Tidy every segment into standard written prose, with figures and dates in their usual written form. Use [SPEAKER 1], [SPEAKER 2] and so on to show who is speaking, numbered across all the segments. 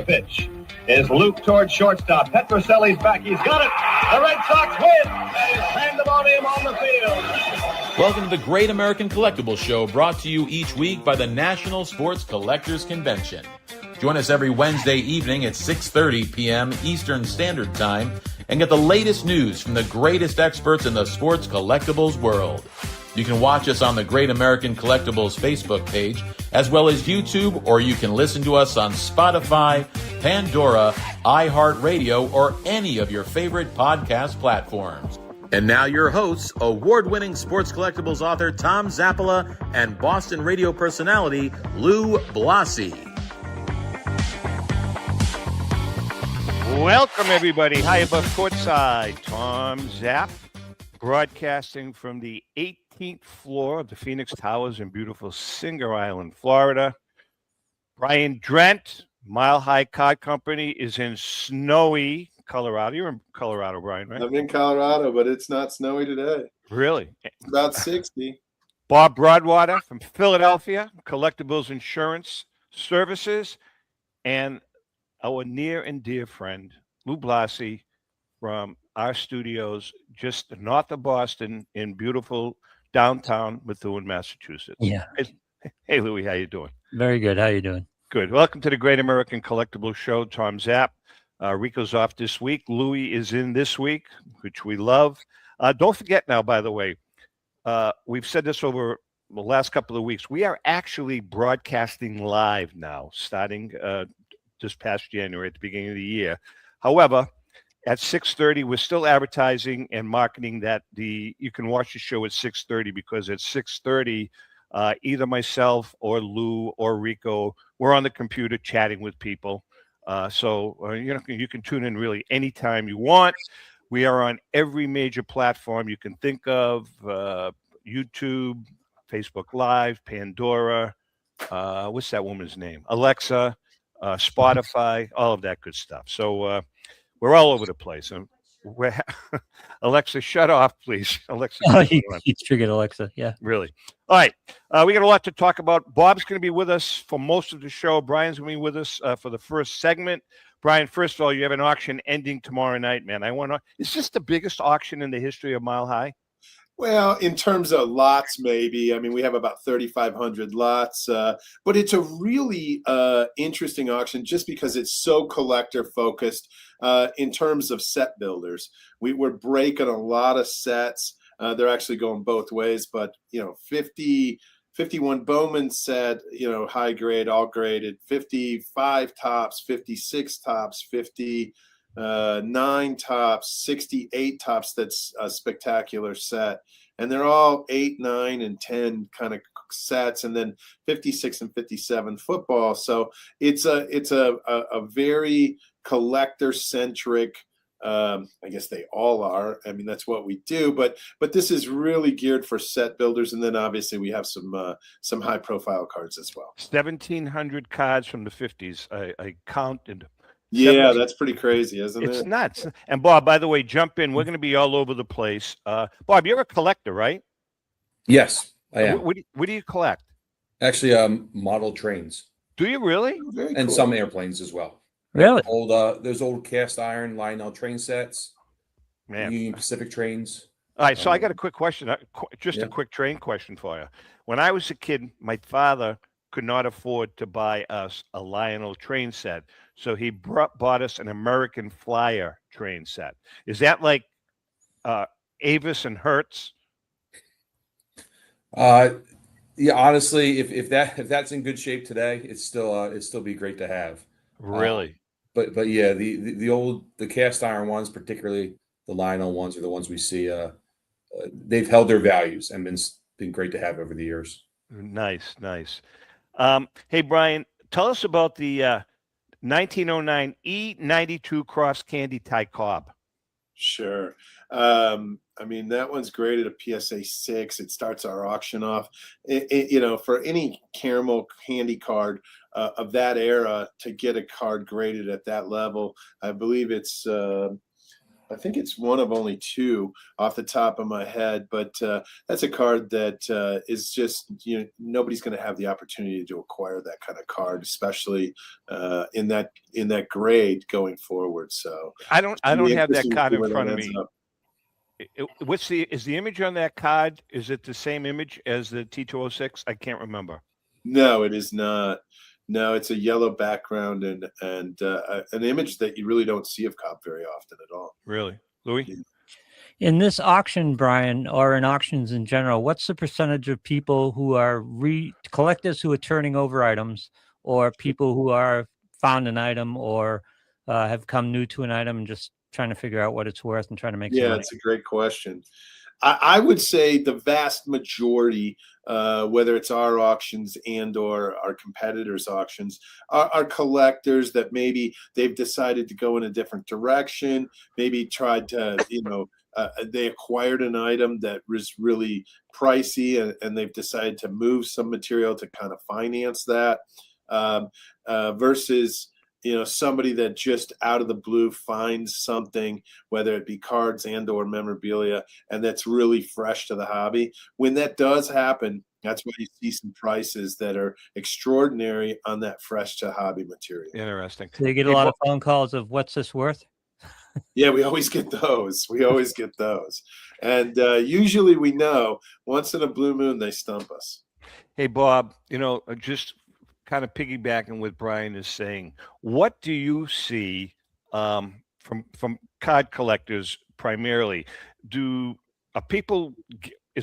[SPEAKER 1] the pitch. Is Luke towards shortstop. Petroselli's back. He's got it. The Red Sox win. And he's pandemonium on the field.
[SPEAKER 2] Welcome to the Great American Collectibles Show, brought to you each week by the National Sports Collectors Convention. Join us every Wednesday evening at 6:30 p.m. Eastern Standard Time and get the latest news from the greatest experts in the sports collectibles world. You can watch us on the Great American Collectibles Facebook page, as well as YouTube, or you can listen to us on Spotify, Pandora, iHeartRadio, or any of your favorite podcast platforms. And now your hosts, award-winning sports collectibles author Tom Zappola and Boston radio personality Lou Blasi.
[SPEAKER 3] Welcome, everybody. High above courtside, Tom Zapp, broadcasting from the 18th floor of the Phoenix Towers in beautiful Singer Island, Florida. Brian Drent, Mile High Card Company, is in snowy Colorado. You're in Colorado, Brian, right?
[SPEAKER 4] I'm in Colorado, but it's not snowy today.
[SPEAKER 3] Really?
[SPEAKER 4] It's about 60.
[SPEAKER 3] Bob Broadwater from Philadelphia, Collectibles Insurance Services, and our near and dear friend, Lou Blasi, from our studios just north of Boston in beautiful downtown Methuen, Massachusetts.
[SPEAKER 5] Yeah.
[SPEAKER 3] Hey, Louie, how you doing?
[SPEAKER 5] Very good. How you doing?
[SPEAKER 3] Good. Welcome to the Great American Collectibles Show. Tom Zapp. Rico's off this week. Louie is in this week, which we love. Don't forget now, by the way, we've said this over the last couple of weeks. We are actually broadcasting live now, starting this past January at the beginning of the year. However, at 6:30, we're still advertising and marketing that you can watch the show at 6:30, because at 6:30, either myself or Lou or Rico, we're on the computer chatting with people. So you can tune in really anytime you want. We are on every major platform you can think of: YouTube, Facebook Live, Pandora. What's that woman's name? Alexa, Spotify, all of that good stuff. So we're all over the place. And Alexa, shut off, please. Alexa,
[SPEAKER 5] you triggered Alexa. Yeah,
[SPEAKER 3] really. All right, we got a lot to talk about. Bob's going to be with us for most of the show. Brian's going to be with us for the first segment. Brian, first of all, you have an auction ending tomorrow night, man. Is this the biggest auction in the history of Mile High?
[SPEAKER 4] Well, in terms of lots, maybe. I mean, we have about 3,500 lots, but it's a really interesting auction just because it's so collector focused in terms of set builders. We're breaking a lot of sets. They're actually going both ways, but 51 Bowman set, high grade, all graded, 55 tops, 56 tops, 59 tops, 68 tops. That's a spectacular set. And they're all 8, 9, and 10 kind of sets, and then 56 and 57 football. So it's a very collector centric. I guess they all are. I mean, that's what we do. But this is really geared for set builders, and then obviously we have some high profile cards as well.
[SPEAKER 3] 1,700 cards from the 50s. I counted.
[SPEAKER 4] Yeah, that's pretty crazy, isn't it?
[SPEAKER 3] It's nuts. And Bob, by the way, jump in. We're going to be all over the place. Bob, you're a collector, right?
[SPEAKER 6] Yes, I am.
[SPEAKER 3] What do you collect?
[SPEAKER 6] Actually, model trains.
[SPEAKER 3] Do you really?
[SPEAKER 4] Very
[SPEAKER 6] And
[SPEAKER 4] cool.
[SPEAKER 6] some airplanes as well.
[SPEAKER 5] really.
[SPEAKER 6] There's old cast iron Lionel train sets,
[SPEAKER 3] Man.
[SPEAKER 6] Union Pacific trains.
[SPEAKER 3] All right, so I got a quick question, just a quick train question for you. When I was a kid, my father could not afford to buy us a Lionel train set, so he bought us an American Flyer train set. Is that like Avis and Hertz?
[SPEAKER 6] Yeah, honestly, if that's in good shape today, it'd still be great to have.
[SPEAKER 3] Really?
[SPEAKER 6] But yeah, the cast iron ones, particularly the Lionel ones, are the ones we see. They've held their values and been great to have over the years.
[SPEAKER 3] Nice. Hey, Brian, tell us about the 1909 E92 Cross Candy Tie Cobb.
[SPEAKER 4] Sure. I mean, that one's graded a PSA 6. It starts our auction off. For any caramel candy card of that era to get a card graded at that level, I believe it's I think it's one of only two off the top of my head, but that's a card that is just, nobody's going to have the opportunity to acquire that kind of card, especially in that grade going forward. So
[SPEAKER 3] I don't have that card in front of me.
[SPEAKER 4] Up.
[SPEAKER 3] Is the image on that card? Is it the same image as the T206? I can't remember.
[SPEAKER 4] No, it is not. No, it's a yellow background and an image that you really don't see of Cobb very often at all.
[SPEAKER 3] Really, Louis?
[SPEAKER 4] Yeah.
[SPEAKER 5] In this auction, Brian, or in auctions in general, what's the percentage of people who are collectors who are turning over items, or people who are found an item or have come new to an item and just trying to figure out what it's worth and trying to make some money?
[SPEAKER 4] It's a great question. I would say the vast majority, whether it's our auctions and or our competitors' auctions, are collectors that maybe they've decided to go in a different direction, maybe tried to, they acquired an item that was really pricey and they've decided to move some material to kind of finance that versus somebody that just out of the blue finds something, whether it be cards and or memorabilia, and that's really fresh to the hobby. When that does happen, that's why you see some prices that are extraordinary on that fresh to hobby material.
[SPEAKER 3] Interesting.
[SPEAKER 5] So you get a lot of phone calls of what's this worth?
[SPEAKER 4] Yeah, we always get those. And usually we know once in a blue moon, they stump us.
[SPEAKER 3] Hey, Bob, just kind of piggybacking what Brian is saying, what do you see from card collectors primarily? Is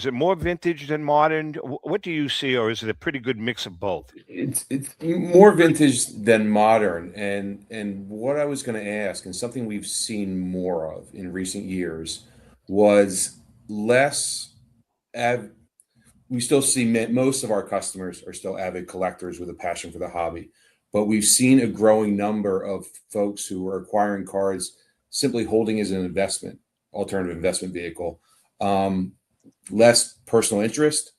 [SPEAKER 3] it more vintage than modern? What do you see, or is it a pretty good mix of both?
[SPEAKER 6] It's more vintage than modern, and what I was going to ask, and something we've seen more of in recent years, was less. We still see most of our customers are still avid collectors with a passion for the hobby, but we've seen a growing number of folks who are acquiring cards simply holding as an investment, alternative investment vehicle, less personal interest,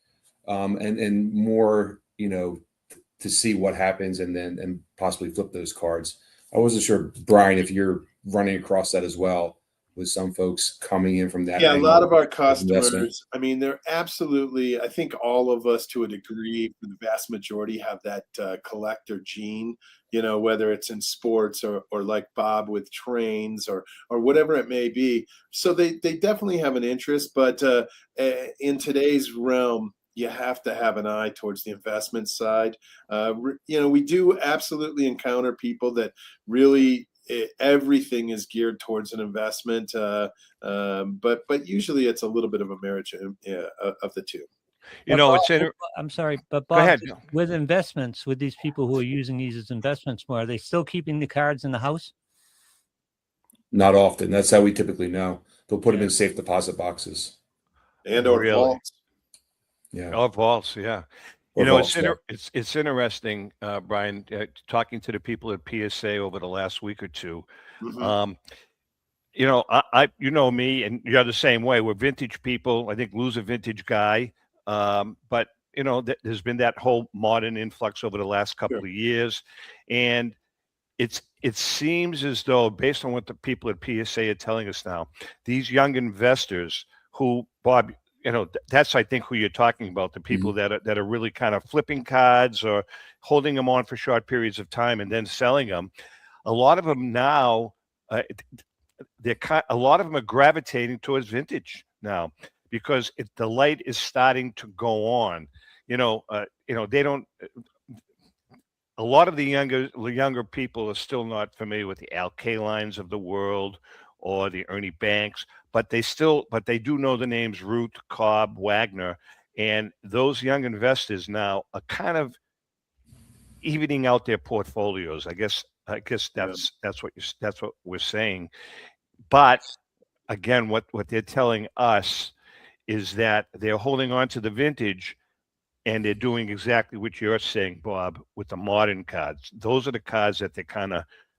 [SPEAKER 6] and more, to see what happens and possibly flip those cards. I wasn't sure, Brian, if you're running across that as well, with some folks coming in from that.
[SPEAKER 4] Yeah, a lot of our customers, they're absolutely, I think all of us to a degree, the vast majority have that collector gene, whether it's in sports or like Bob with trains or whatever it may be. So they definitely have an interest, but in today's realm, you have to have an eye towards the investment side. We do absolutely encounter people that really everything is geared towards an investment, but usually it's a little bit of a marriage of the two.
[SPEAKER 5] I'm sorry, but Bob,
[SPEAKER 3] go ahead.
[SPEAKER 5] With investments, with these people who are using these as investments more, are they still keeping the cards in the house?
[SPEAKER 6] Not often. That's how we typically know. They'll put them in safe deposit boxes.
[SPEAKER 4] And or vaults.
[SPEAKER 3] Yeah. Or vaults, yeah. It's interesting, Brian, talking to the people at PSA over the last week or two. Mm-hmm. Me, and you're the same way. We're vintage people. I think Lou's a vintage guy. But there's been that whole modern influx over the last couple of years, and it seems as though, based on what the people at PSA are telling us now, these young investors who, Bob, that's, I think, who you're talking about, the people that are really kind of flipping cards or holding them on for short periods of time and then selling them. A lot of them now, a lot of them are gravitating towards vintage now because the light is starting to go on. They don't. A lot of the younger people are still not familiar with the Al Kalines of the world or the Ernie Banks, but they do know the names Root, Cobb, Wagner, and those young investors now are kind of evening out their portfolios. I guess that's what we're saying. But again, what they're telling us is that they're holding on to the vintage, and they're doing exactly what you're saying, Bob, with the modern cards. Those are the cards that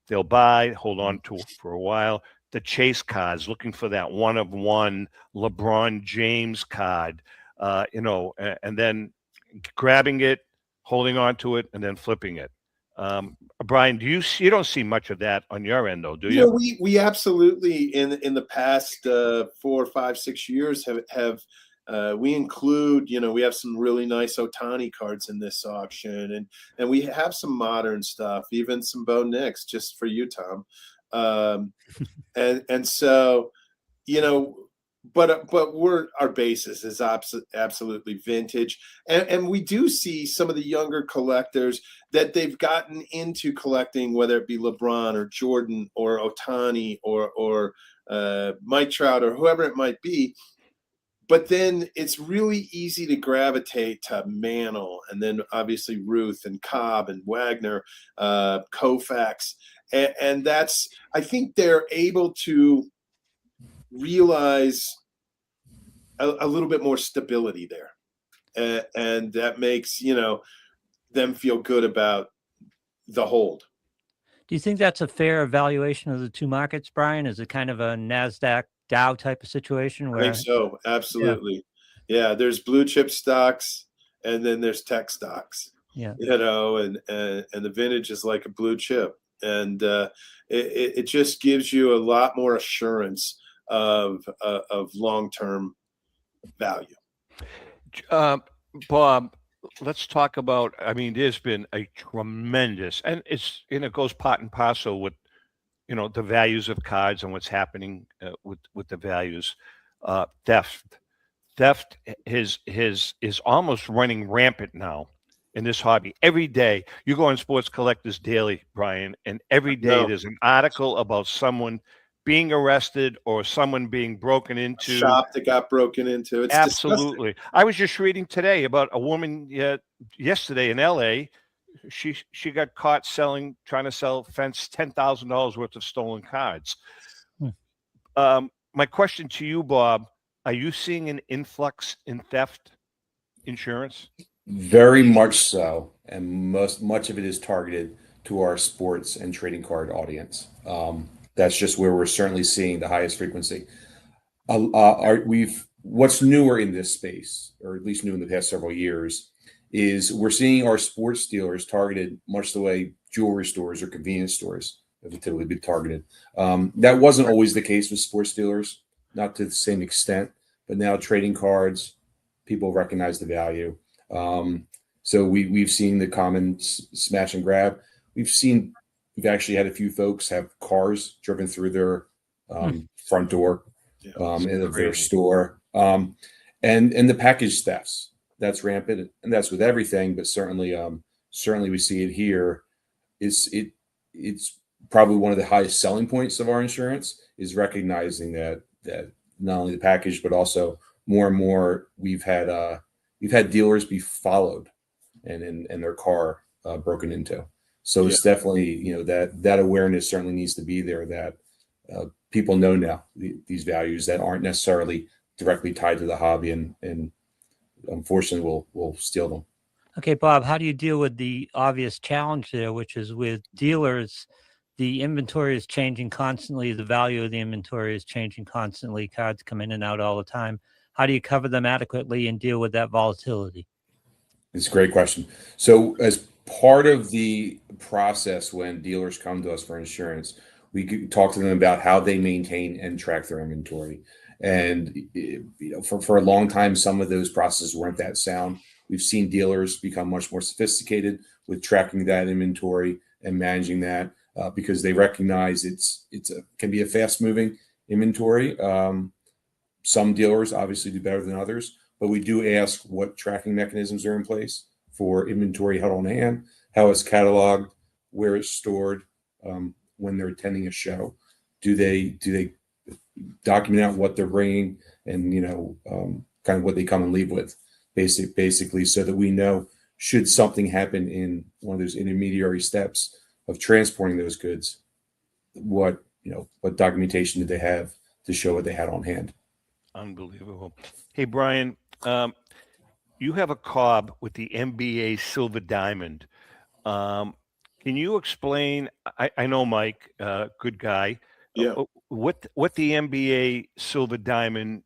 [SPEAKER 3] they'll buy, hold on to for a while. The chase cards, looking for that one-of-one LeBron James card, and then grabbing it, holding on to it, and then flipping it. Brian, you don't see much of that on your end though, do
[SPEAKER 4] You know,
[SPEAKER 3] you?
[SPEAKER 4] we absolutely in the past 4, 5, 6 years have we include, we have some really nice Otani cards in this auction, and we have some modern stuff, even some Bo Nix, just for you, Tom. And so, you know, but our basis is absolutely vintage, and we do see some of the younger collectors that they've gotten into collecting, whether it be LeBron or Jordan or Otani or Mike Trout or whoever it might be. But then it's really easy to gravitate to Mantle, and then obviously Ruth and Cobb and Wagner, Koufax, and that's, I think they're able to realize a little bit more stability there, and that makes them feel good about the hold.
[SPEAKER 5] Do you think that's a fair evaluation of the two markets, Brian? Is it kind of a NASDAQ Dow type of situation where?
[SPEAKER 4] I think so, absolutely. Yeah, there's blue chip stocks, and then there's tech stocks.
[SPEAKER 5] Yeah.
[SPEAKER 4] And the vintage is like a blue chip, and it just gives you a lot more assurance of long-term value.
[SPEAKER 3] Bob, let's talk about, there's been a tremendous, and it goes part and parcel with, the values of cards and what's happening with the values. Theft is almost running rampant now in this hobby. Every day you go on Sports Collectors Daily, Brian, and every day there's an article about someone being arrested or someone being broken into.
[SPEAKER 4] Shop that got broken into. It's
[SPEAKER 3] absolutely
[SPEAKER 4] disgusting.
[SPEAKER 3] I was just reading today about a woman yesterday in LA. She got caught trying to sell fence $10,000 worth of stolen cards. My question to you, Bob, are you seeing an influx in theft insurance?
[SPEAKER 6] Very much so, and much of it is targeted to our sports and trading card audience. That's just where we're certainly seeing the highest frequency. What's newer in this space, or at least new in the past several years, is we're seeing our sports dealers targeted much the way jewelry stores or convenience stores have typically been targeted. That wasn't always the case with sports dealers, not to the same extent, but now trading cards, people recognize the value. So we've seen the common smash and grab. We've actually had a few folks have cars driven through their front door in their store, and the package thefts. That's rampant, and that's with everything. But certainly we see it here. It's probably one of the highest selling points of our insurance is recognizing that not only the package, but also more and more we've had dealers be followed and their car broken into. So it's definitely, that awareness certainly needs to be there, that people know now these values that aren't necessarily directly tied to the hobby, and unfortunately will steal them.
[SPEAKER 5] Okay, Bob, how do you deal with the obvious challenge there, which is with dealers, the inventory is changing constantly, the value of the inventory is changing constantly, cards come in and out all the time. How do you cover them adequately and deal with that volatility?
[SPEAKER 6] It's a great question. So as part of the process, when dealers come to us for insurance, we talk to them about how they maintain and track their inventory. And for a long time, some of those processes weren't that sound. We've seen dealers become much more sophisticated with tracking that inventory and managing that because they recognize it can be a fast-moving inventory. Some dealers obviously do better than others, but we do ask what tracking mechanisms are in place for inventory held on hand, how it's cataloged, where it's stored, when they're attending a show. Do they document out what they're bringing, and kind of what they come and leave with, basically, so that we know, should something happen in one of those intermediary steps of transporting those goods, what documentation did they have to show what they had on hand.
[SPEAKER 3] Unbelievable. Hey, Brian, you have a Cobb with the NBA Silver Diamond. Can you explain? I know Mike, good guy.
[SPEAKER 4] Yeah.
[SPEAKER 3] What the NBA Silver Diamond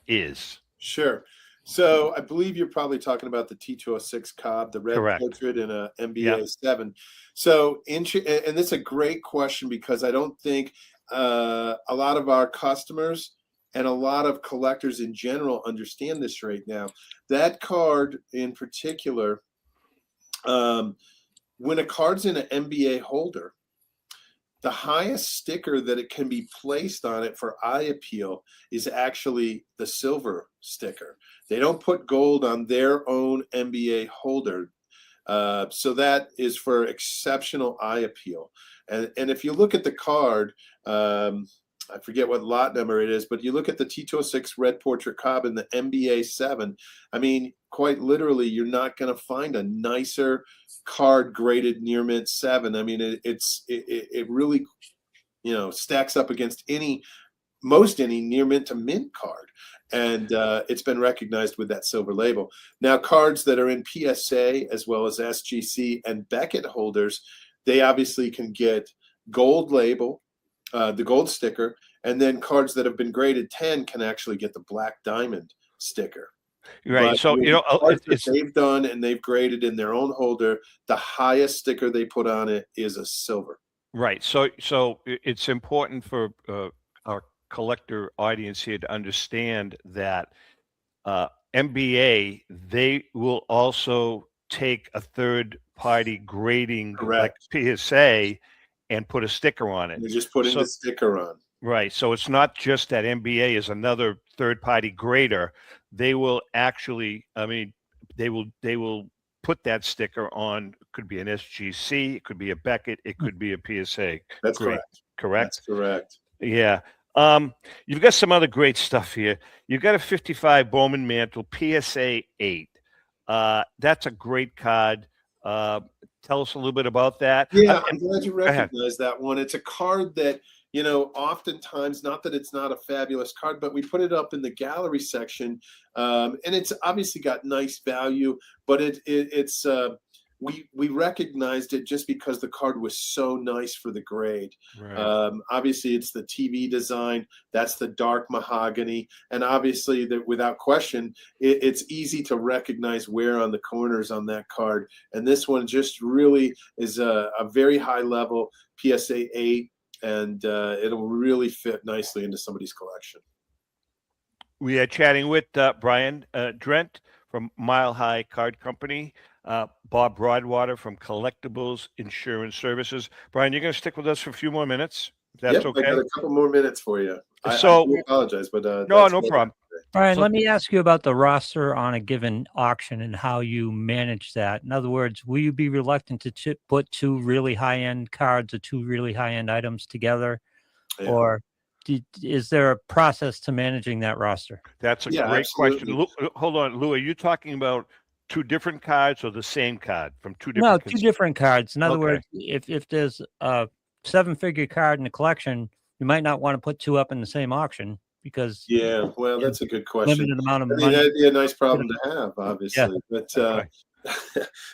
[SPEAKER 3] is?
[SPEAKER 4] Sure. So I believe you're probably talking about the T206 Cobb, the red
[SPEAKER 3] Correct.
[SPEAKER 4] portrait in a
[SPEAKER 3] Yeah.
[SPEAKER 4] NBA 7. So, and that's a great question because I don't think a lot of our customers and a lot of collectors in general understand this right now. That card in particular, when a card's in an NBA holder, the highest sticker that it can be placed on it for eye appeal is actually the silver sticker. They don't put gold on their own NBA holder. So that is for exceptional eye appeal. And if you look at the card, I forget what lot number it is, but you look at the T206 Red Portrait Cobb in the NBA 7. I mean, quite literally, you're not going to find a nicer card graded near mint 7. I mean, it really, stacks up against most any near mint to mint card. And it's been recognized with that silver label. Now, cards that are in PSA as well as SGC and Beckett holders, they obviously can get gold label, the gold sticker, and then cards that have been graded 10 can actually get the black diamond sticker.
[SPEAKER 3] Right.
[SPEAKER 4] But
[SPEAKER 3] So,
[SPEAKER 4] that they've done and they've graded in their own holder, the highest sticker they put on it is a silver.
[SPEAKER 3] right. So it's important for our collector audience here to understand that MBA, they will also take a third party grading like PSA and put a sticker on it.
[SPEAKER 4] You're just putting the sticker on.
[SPEAKER 3] Right. So it's not just that MBA is another third party grader. They will actually, they will put that sticker on. It could be an SGC, it could be a Beckett, it could be a PSA.
[SPEAKER 4] That's correct.
[SPEAKER 3] Correct?
[SPEAKER 4] That's correct.
[SPEAKER 3] Yeah. You've got some other great stuff here. You've got a 55 Bowman Mantle PSA 8. That's a great card. Tell us a little bit about that.
[SPEAKER 4] Yeah, I'm glad you recognize that one. It's a card that, oftentimes, not that it's not a fabulous card, but we put it up in the gallery section, and it's obviously got nice value, but it's we recognized it just because the card was so nice for the grade.
[SPEAKER 3] Right.
[SPEAKER 4] Obviously, it's the TV design. That's the dark mahogany. And obviously, that without question, it's easy to recognize where on the corners on that card. And this one just really is a very high level PSA 8, and it'll really fit nicely into somebody's collection.
[SPEAKER 3] We are chatting with Brian Drent from Mile High Card Company, Bob Broadwater from Collectibles Insurance Services. Brian, you're going to stick with us for a few more minutes, if that's okay?
[SPEAKER 4] I got a couple more minutes for you. I do apologize, but
[SPEAKER 3] no problem.
[SPEAKER 5] Brian, let me ask you about the roster on a given auction and how you manage that. In other words, will you be reluctant to put two really high-end cards or two really high-end items together? Yeah. Or is there a process to managing that roster?
[SPEAKER 3] That's a great question. Hold on, Lou, are you talking about two different cards or the same card from two different?
[SPEAKER 5] No, two different cards. In other words, if there's a 7-figure card in the collection, you might not want to put two up in the same auction because
[SPEAKER 4] that's a good question.
[SPEAKER 5] Limited amount of money.
[SPEAKER 4] That'd be a nice problem to have, obviously. Yeah.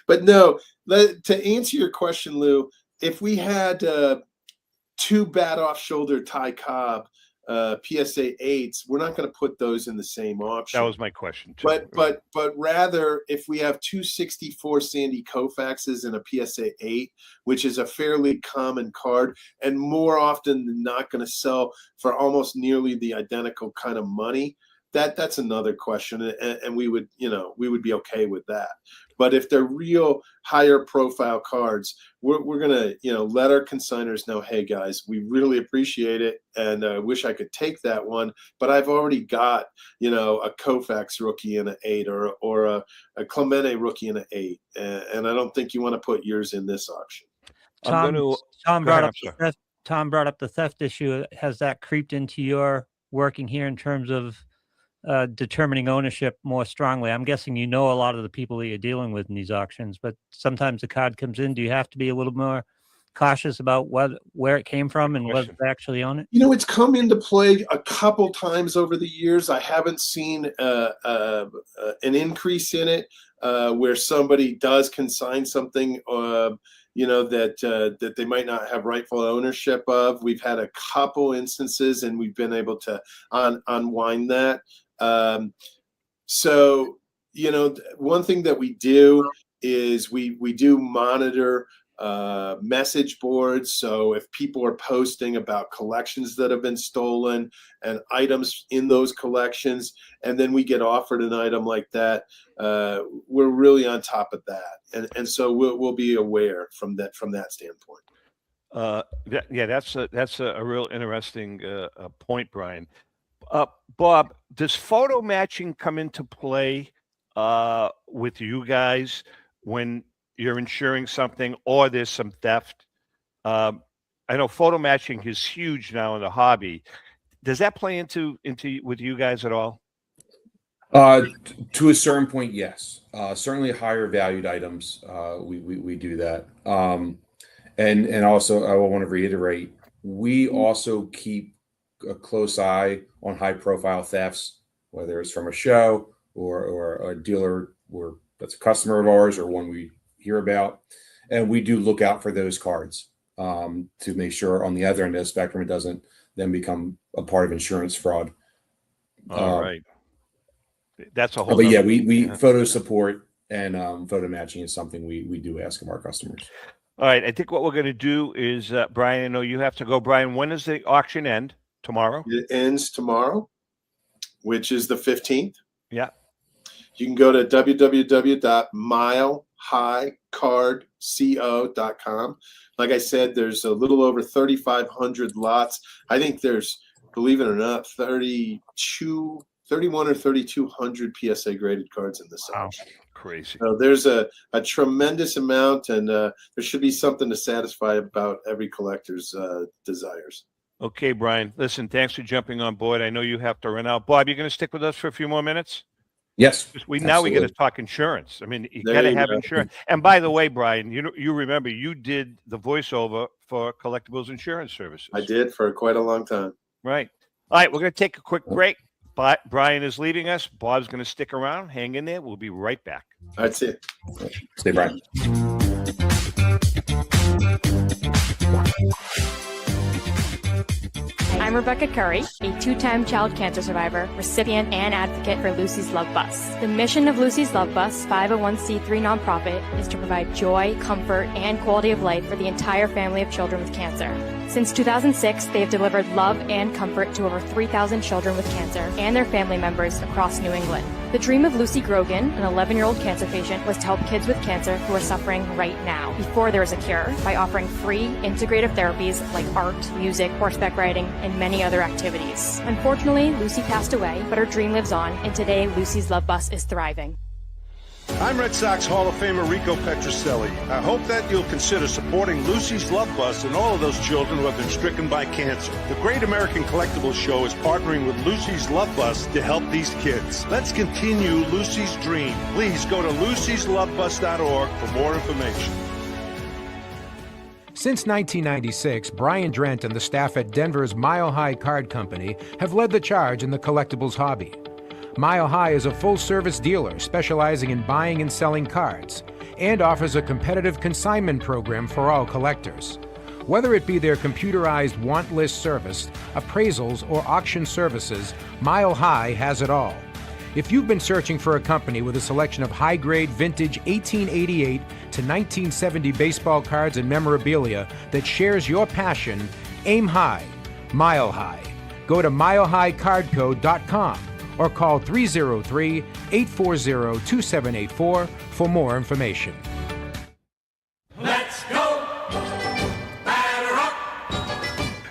[SPEAKER 4] But no. To answer your question, Lou, if we had two bat off shoulder Ty Cobb PSA 8s, we're not going to put those in the same auction.
[SPEAKER 3] That was my question too.
[SPEAKER 4] But rather, if we have 264 Sandy Koufaxes in a PSA 8, which is a fairly common card and more often than not going to sell for almost nearly the identical kind of money, that's another question, and we would be okay with that. But if they're real higher profile cards, we're gonna let our consigners know, hey guys, we really appreciate it, and I wish I could take that one, but I've already got a Koufax rookie in an 8 or a Clemente rookie in an 8, and I don't think you want to put yours in this auction.
[SPEAKER 5] Tom brought up the theft issue. Has that creeped into your working here in terms of determining ownership more strongly? I'm guessing a lot of the people that you're dealing with in these auctions, but sometimes the card comes in. Do you have to be a little more cautious about where it came from and whether they actually own it?
[SPEAKER 4] It's come into play a couple times over the years. I haven't seen an increase in it where somebody does consign something that they might not have rightful ownership of. We've had a couple instances and we've been able to unwind that. So, one thing that we do is we do monitor message boards. So if people are posting about collections that have been stolen and items in those collections, and then we get offered an item like that, we're really on top of that, and so we'll be aware from that standpoint.
[SPEAKER 3] That's a real interesting point, Brian. Bob, does photo matching come into play with you guys when you're insuring something or there's some theft? I know photo matching is huge now in the hobby. Does that play into with you guys at all?
[SPEAKER 6] To a certain point, yes. Certainly higher valued items, we do that. And also, I want to reiterate, we also keep a close eye on high profile thefts, whether it's from a show or a dealer or that's a customer of ours or one we hear about. And we do look out for those cards to make sure on the other end of the spectrum, it doesn't then become a part of insurance fraud.
[SPEAKER 3] All right. That's a whole.
[SPEAKER 6] But yeah, we photo support and photo matching is something we do ask of our customers.
[SPEAKER 3] All right. I think what we're going to do is, Brian, I know you have to go. Brian, when does the auction end? Tomorrow?
[SPEAKER 4] It ends tomorrow, which is the 15th.
[SPEAKER 3] Yeah.
[SPEAKER 4] You can go to www.milehighcardco.com. Like I said, there's a little over 3,500 lots. I think there's, believe it or not, 31 or 3,200 PSA graded cards in this auction.
[SPEAKER 3] Crazy.
[SPEAKER 4] So there's a tremendous amount, and there should be something to satisfy about every collector's desires.
[SPEAKER 3] Okay, Brian. Listen, thanks for jumping on board. I know you have to run out. Bob, you're going to stick with us for a few more minutes?
[SPEAKER 6] Yes.
[SPEAKER 3] Now we got to talk insurance. I mean, you got to have insurance. And by the way, Brian, you remember you did the voiceover for Collectibles Insurance Services.
[SPEAKER 4] I did for quite a long time.
[SPEAKER 3] Right. All right, we're going to take a quick break. But Brian is leaving us. Bob's going to stick around. Hang in there. We'll be right back.
[SPEAKER 4] That's it.
[SPEAKER 6] Stay, Brian.
[SPEAKER 7] I'm Rebecca Curry, a two-time child cancer survivor, recipient, and advocate for Lucy's Love Bus. The mission of Lucy's Love Bus, 501c3 nonprofit, is to provide joy, comfort, and quality of life for the entire family of children with cancer. Since 2006, they have delivered love and comfort to over 3,000 children with cancer and their family members across New England. The dream of Lucy Grogan, an 11-year-old cancer patient, was to help kids with cancer who are suffering right now, before there is a cure, by offering free integrative therapies like art, music, horseback riding, and many other activities. Unfortunately, Lucy passed away, but her dream lives on, and today Lucy's Love Bus is thriving.
[SPEAKER 8] I'm Red Sox Hall of Famer Rico Petroselli. I hope that you'll consider supporting Lucy's Love Bus and all of those children who have been stricken by cancer. The Great American Collectibles Show is partnering with Lucy's Love Bus to help these kids. Let's continue Lucy's dream. Please go to lucyslovebus.org for more information.
[SPEAKER 9] Since 1996, Brian Drent and the staff at Denver's Mile High Card Company have led the charge in the collectibles hobby. Mile High is a full-service dealer specializing in buying and selling cards and offers a competitive consignment program for all collectors. Whether it be their computerized want list service, appraisals, or auction services, Mile High has it all. If you've been searching for a company with a selection of high-grade vintage 1888 to 1970 baseball cards and memorabilia that shares your passion, aim high, Mile High. Go to milehighcardco.com or call 303-840-2784 for more information.
[SPEAKER 8] Let's go! Batter up!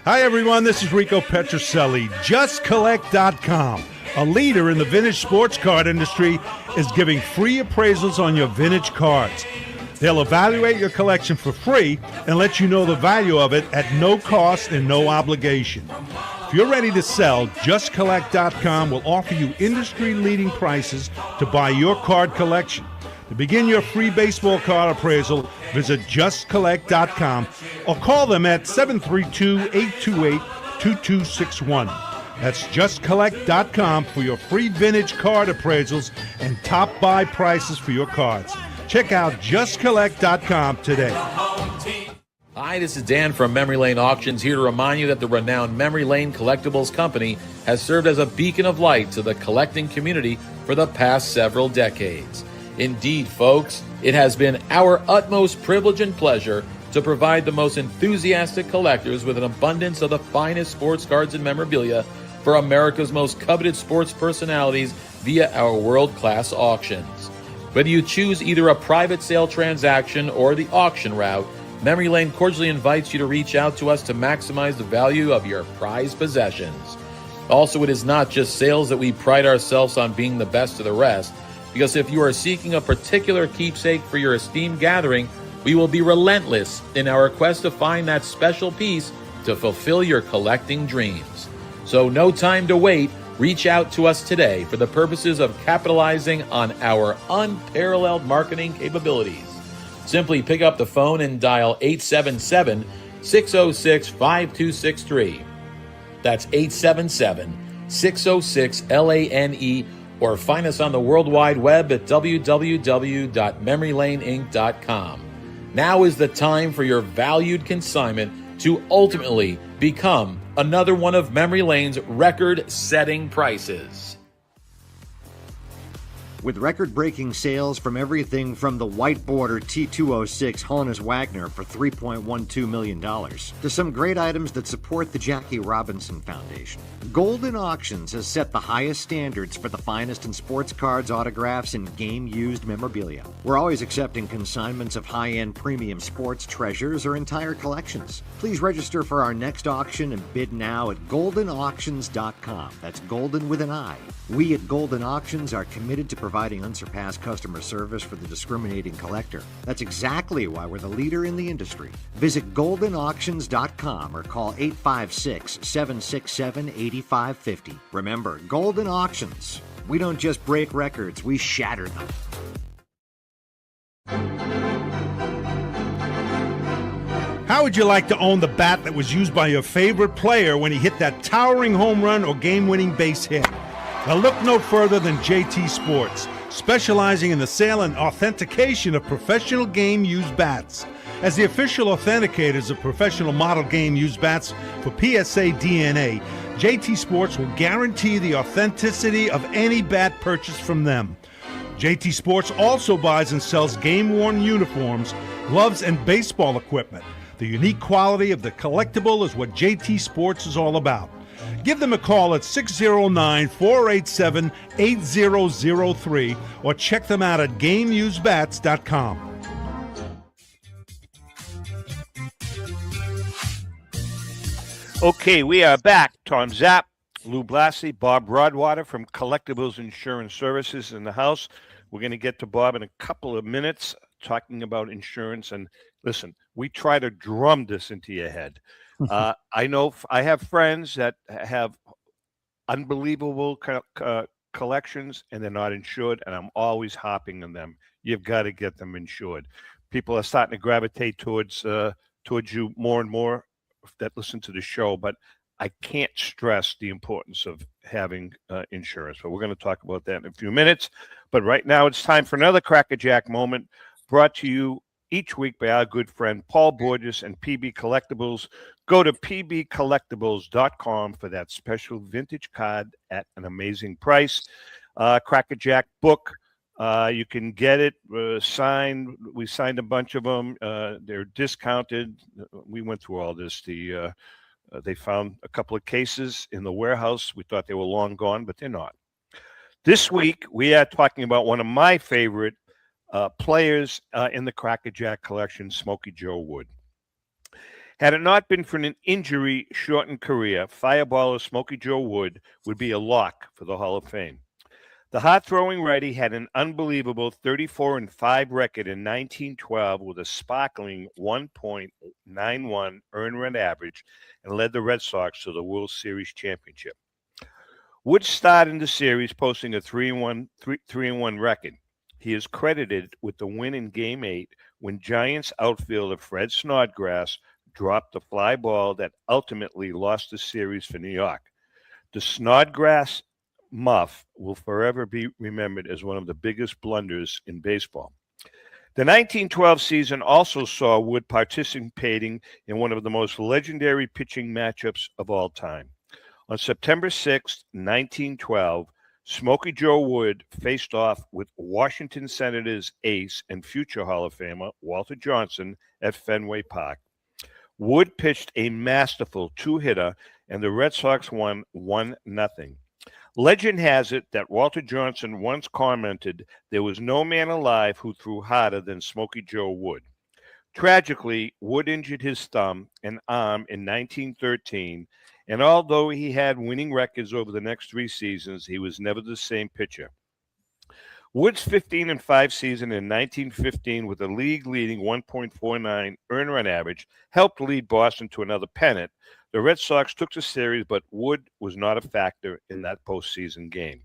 [SPEAKER 8] Hi, everyone. This is Rico Petroselli. JustCollect.com, a leader in the vintage sports card industry, is giving free appraisals on your vintage cards. They'll evaluate your collection for free and let you know the value of it at no cost and no obligation. If you're ready to sell, JustCollect.com will offer you industry-leading prices to buy your card collection. To begin your free baseball card appraisal, visit JustCollect.com or call them at 732-828-2261. That's JustCollect.com for your free vintage card appraisals and top buy prices for your cards. Check out JustCollect.com today.
[SPEAKER 2] Hi, this is Dan from Memory Lane Auctions, here to remind you that the renowned Memory Lane Collectibles Company has served as a beacon of light to the collecting community for the past several decades. Indeed, folks, it has been our utmost privilege and pleasure to provide the most enthusiastic collectors with an abundance of the finest sports cards and memorabilia for America's most coveted sports personalities via our world-class auctions. Whether you choose either a private sale transaction or the auction route, Memory Lane cordially invites you to reach out to us to maximize the value of your prized possessions. Also, it is not just sales that we pride ourselves on being the best of the rest, because if you are seeking a particular keepsake for your esteemed gathering, we will be relentless in our quest to find that special piece to fulfill your collecting dreams. So no time to wait. Reach out to us today for the purposes of capitalizing on our unparalleled marketing capabilities. Simply pick up the phone and dial 877-606-5263. That's 877-606-LANE, or find us on the World Wide Web at www.memorylaneinc.com. Now is the time for your valued consignment to ultimately become another one of Memory Lane's record-setting prices.
[SPEAKER 10] With record-breaking sales from everything from the white border T206 Honus Wagner for $3.12 million to some great items that support the Jackie Robinson Foundation, Golden Auctions has set the highest standards for the finest in sports cards, autographs, and game-used memorabilia. We're always accepting consignments of high-end premium sports treasures or entire collections. Please register for our next auction and bid now at goldenauctions.com. That's golden with an I. We at Golden Auctions are committed to providing unsurpassed customer service for the discriminating collector. That's exactly why we're the leader in the industry. Visit goldenauctions.com or call 856-767-8550. Remember, Golden Auctions. We don't just break records, we shatter them.
[SPEAKER 8] How would you like to own the bat that was used by your favorite player when he hit that towering home run or game-winning base hit? Now look no further than JT Sports, specializing in the sale and authentication of professional game-used bats. As the official authenticators of professional model game-used bats for PSA DNA, JT Sports will guarantee the authenticity of any bat purchased from them. JT Sports also buys and sells game-worn uniforms, gloves, and baseball equipment. The unique quality of the collectible is what JT Sports is all about. Give them a call at 609-487-8003 or check them out at GameUseBats.com.
[SPEAKER 3] Okay, we are back. Tom Zapp, Lou Blassie, Bob Broadwater from Collectibles Insurance Services in the house. We're going to get to Bob in a couple of minutes talking about insurance. And listen, we try to drum this into your head. I know I have friends that have unbelievable collections and they're not insured, and I'm always hopping on them. You've got to get them insured. People are starting to gravitate towards you more and more that listen to the show, but I can't stress the importance of having insurance. But we're going to talk about that in a few minutes. But right now it's time for another Crackerjack moment brought to you each week by our good friend Paul Borges and PB Collectibles. Go to pbcollectibles.com for that special vintage card at an amazing price. Crackerjack book. You can get it signed. We signed a bunch of them. They're discounted. We went through all this. They found a couple of cases in the warehouse. We thought they were long gone, but they're not. This week, we are talking about one of my favorite players in the Crackerjack collection, Smokey Joe Wood. Had it not been for an injury-shortened career, Fireballer Smokey Joe Wood would be a lock for the Hall of Fame. The hard-throwing righty had an unbelievable 34-5 record in 1912 with a sparkling 1.91 earned run average and led the Red Sox to the World Series championship. Wood started in the series posting a 3-1 record. He is credited with the win in Game 8 when Giants outfielder Fred Snodgrass dropped the fly ball that ultimately lost the series for New York. The Snodgrass muff will forever be remembered as one of the biggest blunders in baseball. The 1912 season also saw Wood participating in one of the most legendary pitching matchups of all time. On September 6, 1912, Smokey Joe Wood faced off with Washington Senators ace and future Hall of Famer Walter Johnson at Fenway Park. Wood pitched a masterful two-hitter, and the Red Sox won 1-0. Legend has it that Walter Johnson once commented there was no man alive who threw harder than Smokey Joe Wood. Tragically, Wood injured his thumb and arm in 1913, and although he had winning records over the next 3 seasons, he was never the same pitcher. Wood's 15-5 season in 1915 with a league-leading 1.49 earned run average helped lead Boston to another pennant. The Red Sox took the series, but Wood was not a factor in that postseason game.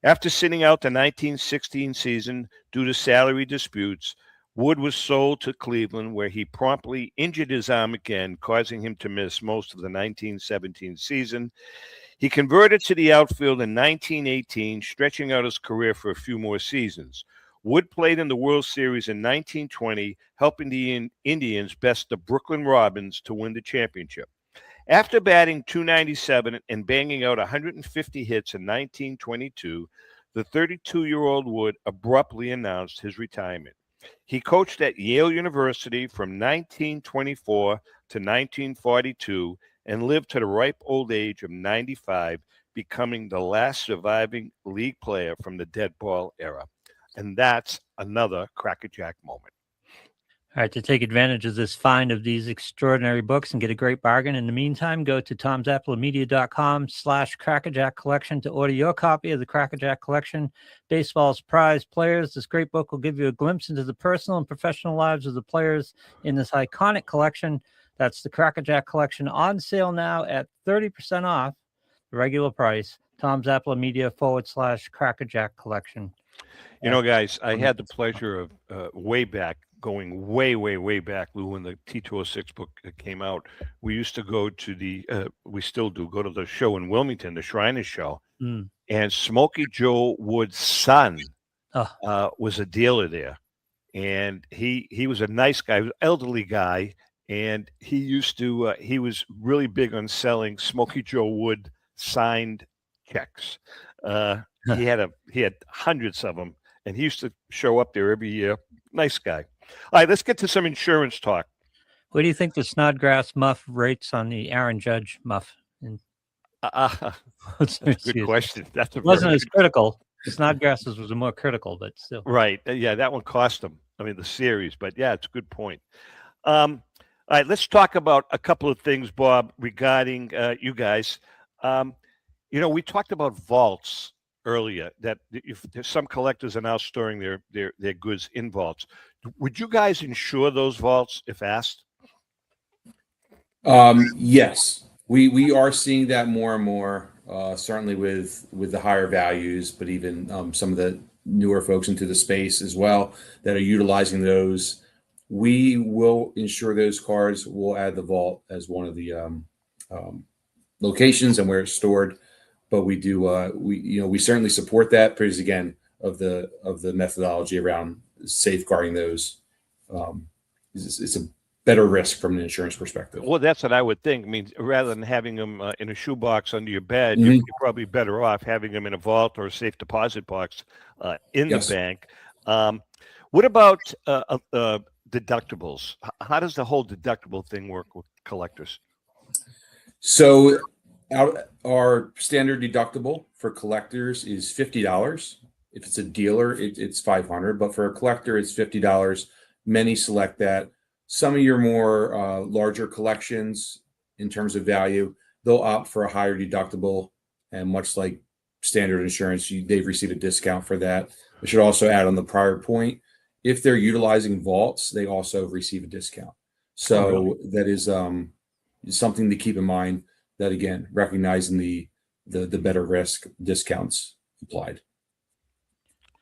[SPEAKER 3] After sitting out the 1916 season due to salary disputes, Wood was sold to Cleveland, where he promptly injured his arm again, causing him to miss most of the 1917 season. He converted to the outfield in 1918, stretching out his career for a few more seasons. Wood played in the World Series in 1920, helping the Indians best the Brooklyn Robins to win the championship. After batting .297 and banging out 150 hits in 1922, the 32-year-old Wood abruptly announced his retirement. He coached at Yale University from 1924 to 1942 and lived to the ripe old age of 95, becoming the last surviving league player from the dead ball era. And that's another crackerjack moment.
[SPEAKER 5] All right, to take advantage of this find of these extraordinary books and get a great bargain, in the meantime, go to tomzappalamedia.com/crackerjack collection to order your copy of the Crackerjack Collection, Baseball's Prize Players. This great book will give you a glimpse into the personal and professional lives of the players in this iconic collection. That's the Crackerjack Collection, on sale now at 30% off the regular price. tomzappalamedia.com/crackerjack collection.
[SPEAKER 3] You know, guys, I had the pleasure of way back, going way back, Lou, when the T206 book came out. We used to go to we still do, go to the show in Wilmington, the Shriners Show. And Smokey Joe Wood's son was a dealer there. And he was a nice guy, an elderly guy. And he used to, he was really big on selling Smokey Joe Wood signed checks. He had hundreds of them, and he used to show up there every year. Nice guy. All right, let's get to some insurance talk.
[SPEAKER 5] What do you think the Snodgrass muff rates on the Aaron Judge muff?
[SPEAKER 3] That's a good question. That's
[SPEAKER 5] wasn't as critical. The Snodgrass's was more critical, but still.
[SPEAKER 3] Right. Yeah, that one cost him. I mean, the series. But yeah, it's a good point. All right, let's talk about a couple of things, Bob, regarding you guys. You know, we talked about vaults earlier, that if some collectors are now storing their goods in vaults. Would you guys insure those vaults if asked?
[SPEAKER 6] Yes, we are seeing that more and more, certainly with the higher values, but even some of the newer folks into the space as well that are utilizing those. We will insure those cards. We'll add the vault as one of the locations and where it's stored. But we do, we certainly support that because, again, of the methodology around safeguarding those. It's a better risk from an insurance perspective.
[SPEAKER 3] Well, that's what I would think. I mean, rather than having them in a shoebox under your bed, you're probably better off having them in a vault or a safe deposit box in the bank. What about deductibles? How does the whole deductible thing work with collectors?
[SPEAKER 6] So our standard deductible for collectors is $50. If it's a dealer, it's $500, but for a collector, it's $50. Many select that. Some of your more larger collections, in terms of value, they'll opt for a higher deductible, and much like standard insurance, they've received a discount for that. I should also add on the prior point, if they're utilizing vaults, they also receive a discount. So that is something to keep in mind. That, again, recognizing the better risk discounts applied.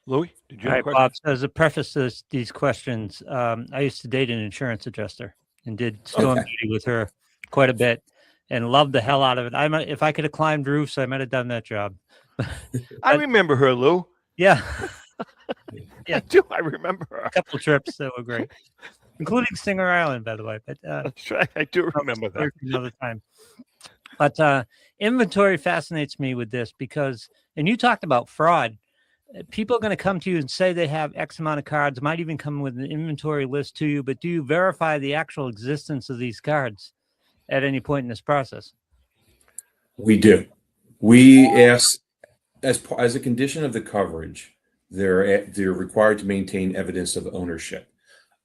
[SPEAKER 3] Louis, did you
[SPEAKER 5] have
[SPEAKER 3] a question?
[SPEAKER 5] Bob, as a preface to these questions, I used to date an insurance adjuster and did storm duty with her quite a bit and loved the hell out of it. If I could have climbed roofs, I might have done that job.
[SPEAKER 3] I remember her, Lou.
[SPEAKER 5] Yeah. Yeah.
[SPEAKER 3] I do. I remember
[SPEAKER 5] A couple of trips that were great, including Singer Island, by the way. But
[SPEAKER 3] that's right. I do remember that.
[SPEAKER 5] Another time. But inventory fascinates me with this because, and you talked about fraud. People are going to come to you and say they have X amount of cards, might even come with an inventory list to you, but do you verify the actual existence of these cards at any point in this process?
[SPEAKER 6] We do. We ask, as a condition of the coverage, they're required to maintain evidence of ownership.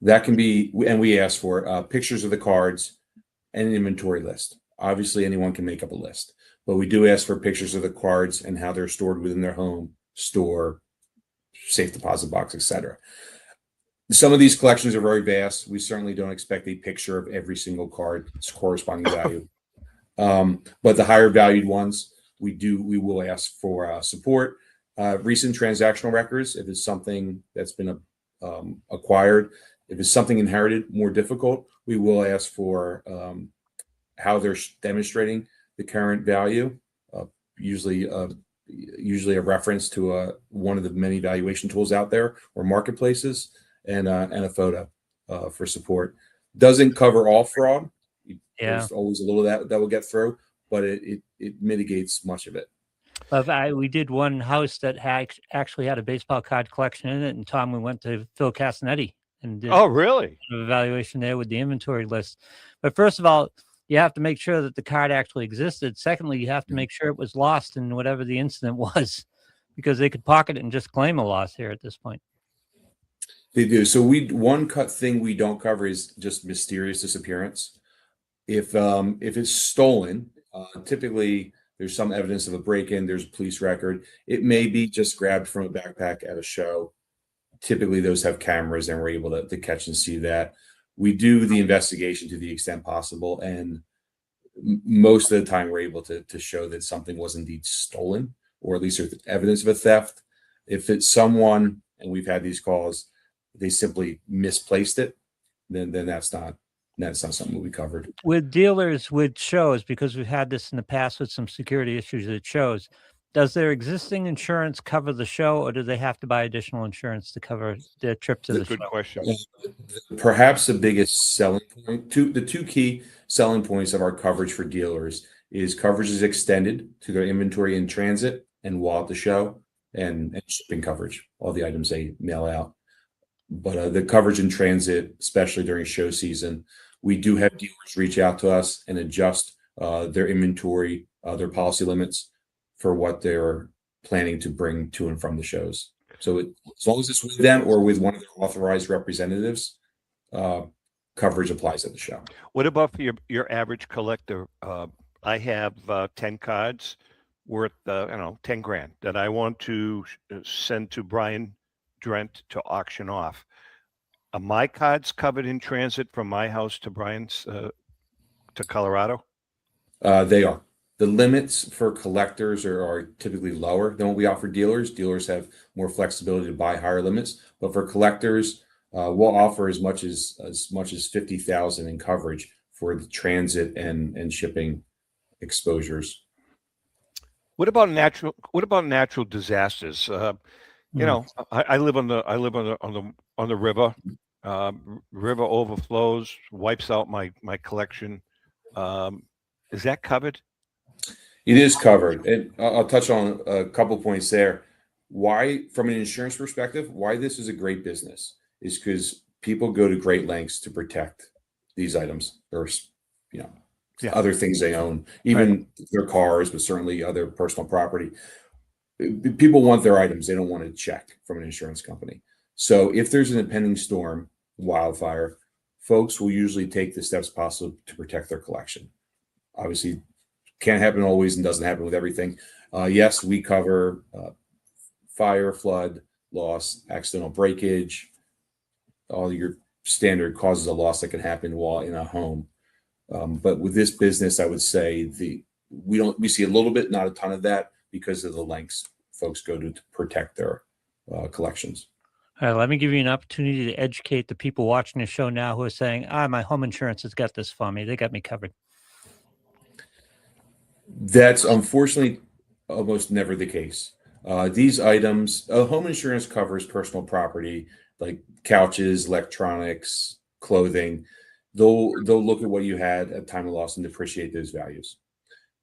[SPEAKER 6] That can be, and we ask for pictures of the cards and an inventory list. Obviously, anyone can make up a list, but we do ask for pictures of the cards and how they're stored within their home, store, safe deposit box, etc. Some of these collections are very vast. We certainly don't expect a picture of every single card's corresponding value. But the higher valued ones, we will ask for support. Recent transactional records, if it's something that's been acquired, if it's something inherited, more difficult, we will ask for how they're demonstrating the current value, usually a reference to one of the many valuation tools out there or marketplaces, and a photo for support. Doesn't cover all fraud. There's always a little that will get through, but it mitigates much of it.
[SPEAKER 5] We did one house that actually had a baseball card collection in it, and Tom, we went to Phil Castanetti and did
[SPEAKER 3] really?
[SPEAKER 5] an evaluation there with the inventory list. But first of all, you have to make sure that the card actually existed. Secondly, you have to make sure it was lost in whatever the incident was, because they could pocket it and just claim a loss here at this point.
[SPEAKER 6] They do. So one thing we don't cover is just mysterious disappearance. If it's stolen, typically there's some evidence of a break-in, there's a police record. It may be just grabbed from a backpack at a show. Typically those have cameras and we're able to catch and see that. We do the investigation to the extent possible, and most of the time we're able to show that something was indeed stolen, or at least there's evidence of a theft. If it's someone, and we've had these calls, they simply misplaced it, then that's not something we covered.
[SPEAKER 5] With dealers, with shows, because we've had this in the past with some security issues at shows, does their existing insurance cover the show, or do they have to buy additional insurance to cover their trip to the show?
[SPEAKER 3] Good question.
[SPEAKER 6] Perhaps the biggest selling point, the two key selling points of our coverage for dealers is coverage is extended to their inventory in transit and while at the show, and shipping coverage, all the items they mail out. But the coverage in transit, especially during show season, we do have dealers reach out to us and adjust their inventory, their policy limits for what they're planning to bring to and from the shows. So as long as it's with them or with one of their authorized representatives, coverage applies at the show.
[SPEAKER 3] What about for your average collector? I have 10 cards worth 10 grand that I want to send to Brian Drent to auction off. Are my cards covered in transit from my house to Brian's to Colorado?
[SPEAKER 6] They are. The limits for collectors are typically lower than what we offer dealers. Dealers have more flexibility to buy higher limits, but for collectors, we'll offer as much as $50,000 in coverage for the transit and shipping exposures.
[SPEAKER 3] What about natural disasters? I live on the river. River overflows, wipes out my collection. Is that covered?
[SPEAKER 6] It is covered. And I'll touch on a couple points there. Why, from an insurance perspective, why this is a great business is because people go to great lengths to protect these items or, other things they own, even their cars, but certainly other personal property. People want their items. They don't want to check from an insurance company. So if there's an impending storm, wildfire, folks will usually take the steps possible to protect their collection. Obviously, can't happen always and doesn't happen with everything. Yes, we cover fire, flood, loss, accidental breakage, all your standard causes of loss that can happen while in a home. But with this business, I would say we see a little bit, not a ton of that, because of the lengths folks go to protect their collections.
[SPEAKER 5] All right, let me give you an opportunity to educate the people watching the show now who are saying, my home insurance has got this for me. They got me covered.
[SPEAKER 6] That's unfortunately almost never the case. These items, home insurance covers personal property like couches, electronics, clothing. They'll look at what you had at time of loss and depreciate those values.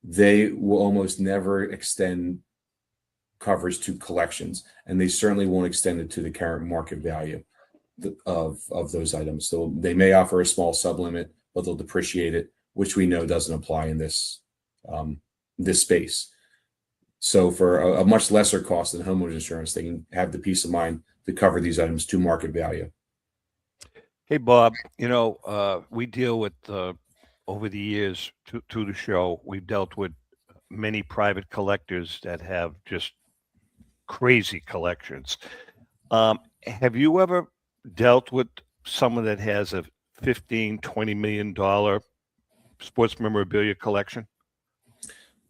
[SPEAKER 6] They will almost never extend coverage to collections, and they certainly won't extend it to the current market value of those items. So they may offer a small sublimit, but they'll depreciate it, which we know doesn't apply in this space. So for a much lesser cost than homeowners insurance, they can have the peace of mind to cover these items to market value.
[SPEAKER 3] Hey, Bob, we deal with, over the years through the show, we've dealt with many private collectors that have just crazy collections. Have you ever dealt with someone that has a $15-20 million sports memorabilia collection?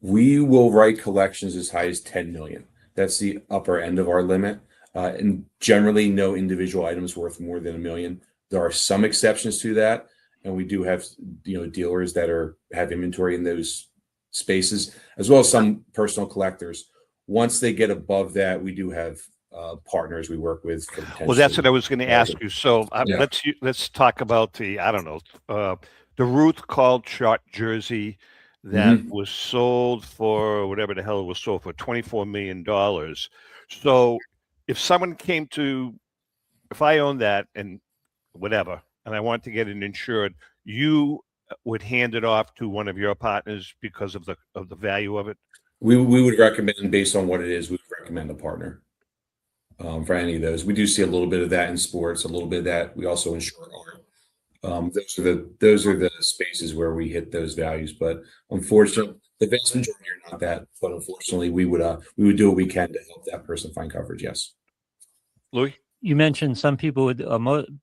[SPEAKER 6] We will write collections as high as 10 million. That's the upper end of our limit. And generally, no individual items worth more than $1 million. There are some exceptions to that, and we do have dealers that have inventory in those spaces, as well as some personal collectors. Once they get above that, we do have partners we work with.
[SPEAKER 3] Well, that's what I was going to ask you. So let's talk about the Ruth Caldshot jersey that was sold for whatever the hell it was sold for, $24 million. So if I own that and whatever, and I want to get it insured, you would hand it off to one of your partners because of the value of it?
[SPEAKER 6] We would recommend, based on what it is, we would recommend a partner for any of those. We do see a little bit of that in sports, a little bit of that. We also insure art. Those are the spaces where we hit those values. But unfortunately, the vast majority are not that. But unfortunately, we would do what we can to help that person find coverage. Yes.
[SPEAKER 3] Louis?
[SPEAKER 5] You mentioned some people would,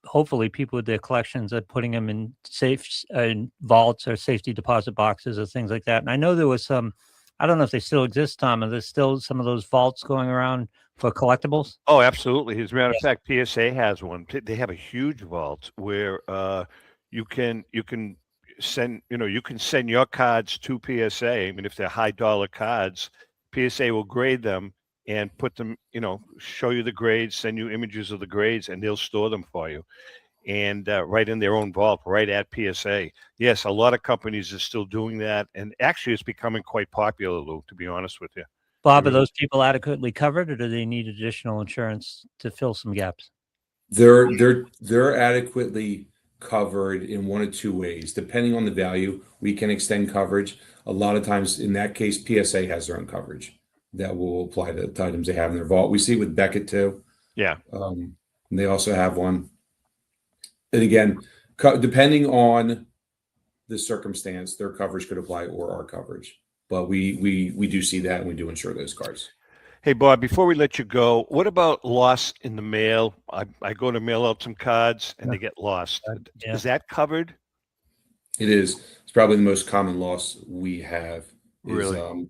[SPEAKER 5] hopefully people with their collections are putting them in safes, in vaults or safety deposit boxes or things like that. And I know there was some, I don't know if they still exist, Tom, and there's still some of those vaults going around for collectibles.
[SPEAKER 3] Oh, absolutely. As a matter of fact, PSA has one. They have a huge vault where you can send your cards to PSA. I mean, if they're high dollar cards, PSA will grade them and put them, show you the grades, send you images of the grades, and they'll store them for you. And right in their own vault, right at PSA. Yes, a lot of companies are still doing that. And actually, it's becoming quite popular, Lou, to be honest with you.
[SPEAKER 5] Bob, are those people adequately covered, or do they need additional insurance to fill some gaps?
[SPEAKER 6] They're adequately covered in one of two ways. Depending on the value, we can extend coverage. A lot of times, in that case, PSA has their own coverage that will apply to the items they have in their vault. We see it with Beckett too.
[SPEAKER 3] Yeah.
[SPEAKER 6] They also have one. And again, depending on the circumstance, their coverage could apply or our coverage. But we do see that, and we do insure those cards.
[SPEAKER 3] Hey, Bob, before we let you go, what about loss in the mail? I go to mail out some cards and they get lost. Yeah. Is that covered?
[SPEAKER 6] It is. It's probably the most common loss we have.
[SPEAKER 3] Really?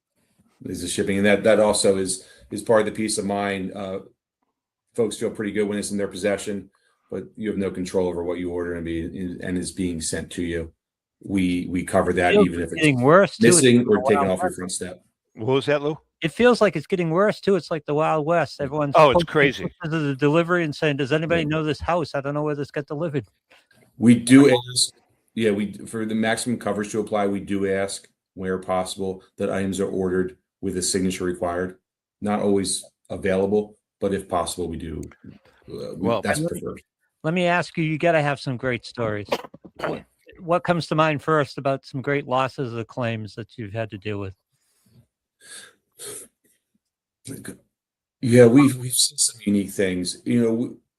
[SPEAKER 6] Is the shipping, and that also is part of the peace of mind. Folks feel pretty good when it's in their possession, but you have no control over what you order and is being sent to you. We cover that even if it's
[SPEAKER 5] getting worse,
[SPEAKER 6] missing or taken off your front step.
[SPEAKER 3] What was that, Lou?
[SPEAKER 5] It feels like it's getting worse too. It's like the Wild West. Everyone's
[SPEAKER 3] it's crazy.
[SPEAKER 5] To the delivery and saying, "Does anybody know this house? I don't know where this got delivered."
[SPEAKER 6] We do ask, for the maximum coverage to apply, we do ask where possible that items are ordered with a signature required. Not always available, but if possible, we do. That's preferred.
[SPEAKER 5] Let me ask you. You got to have some great stories. What comes to mind first about some great losses or claims that you've had to deal with?
[SPEAKER 6] Yeah, we've seen some unique things.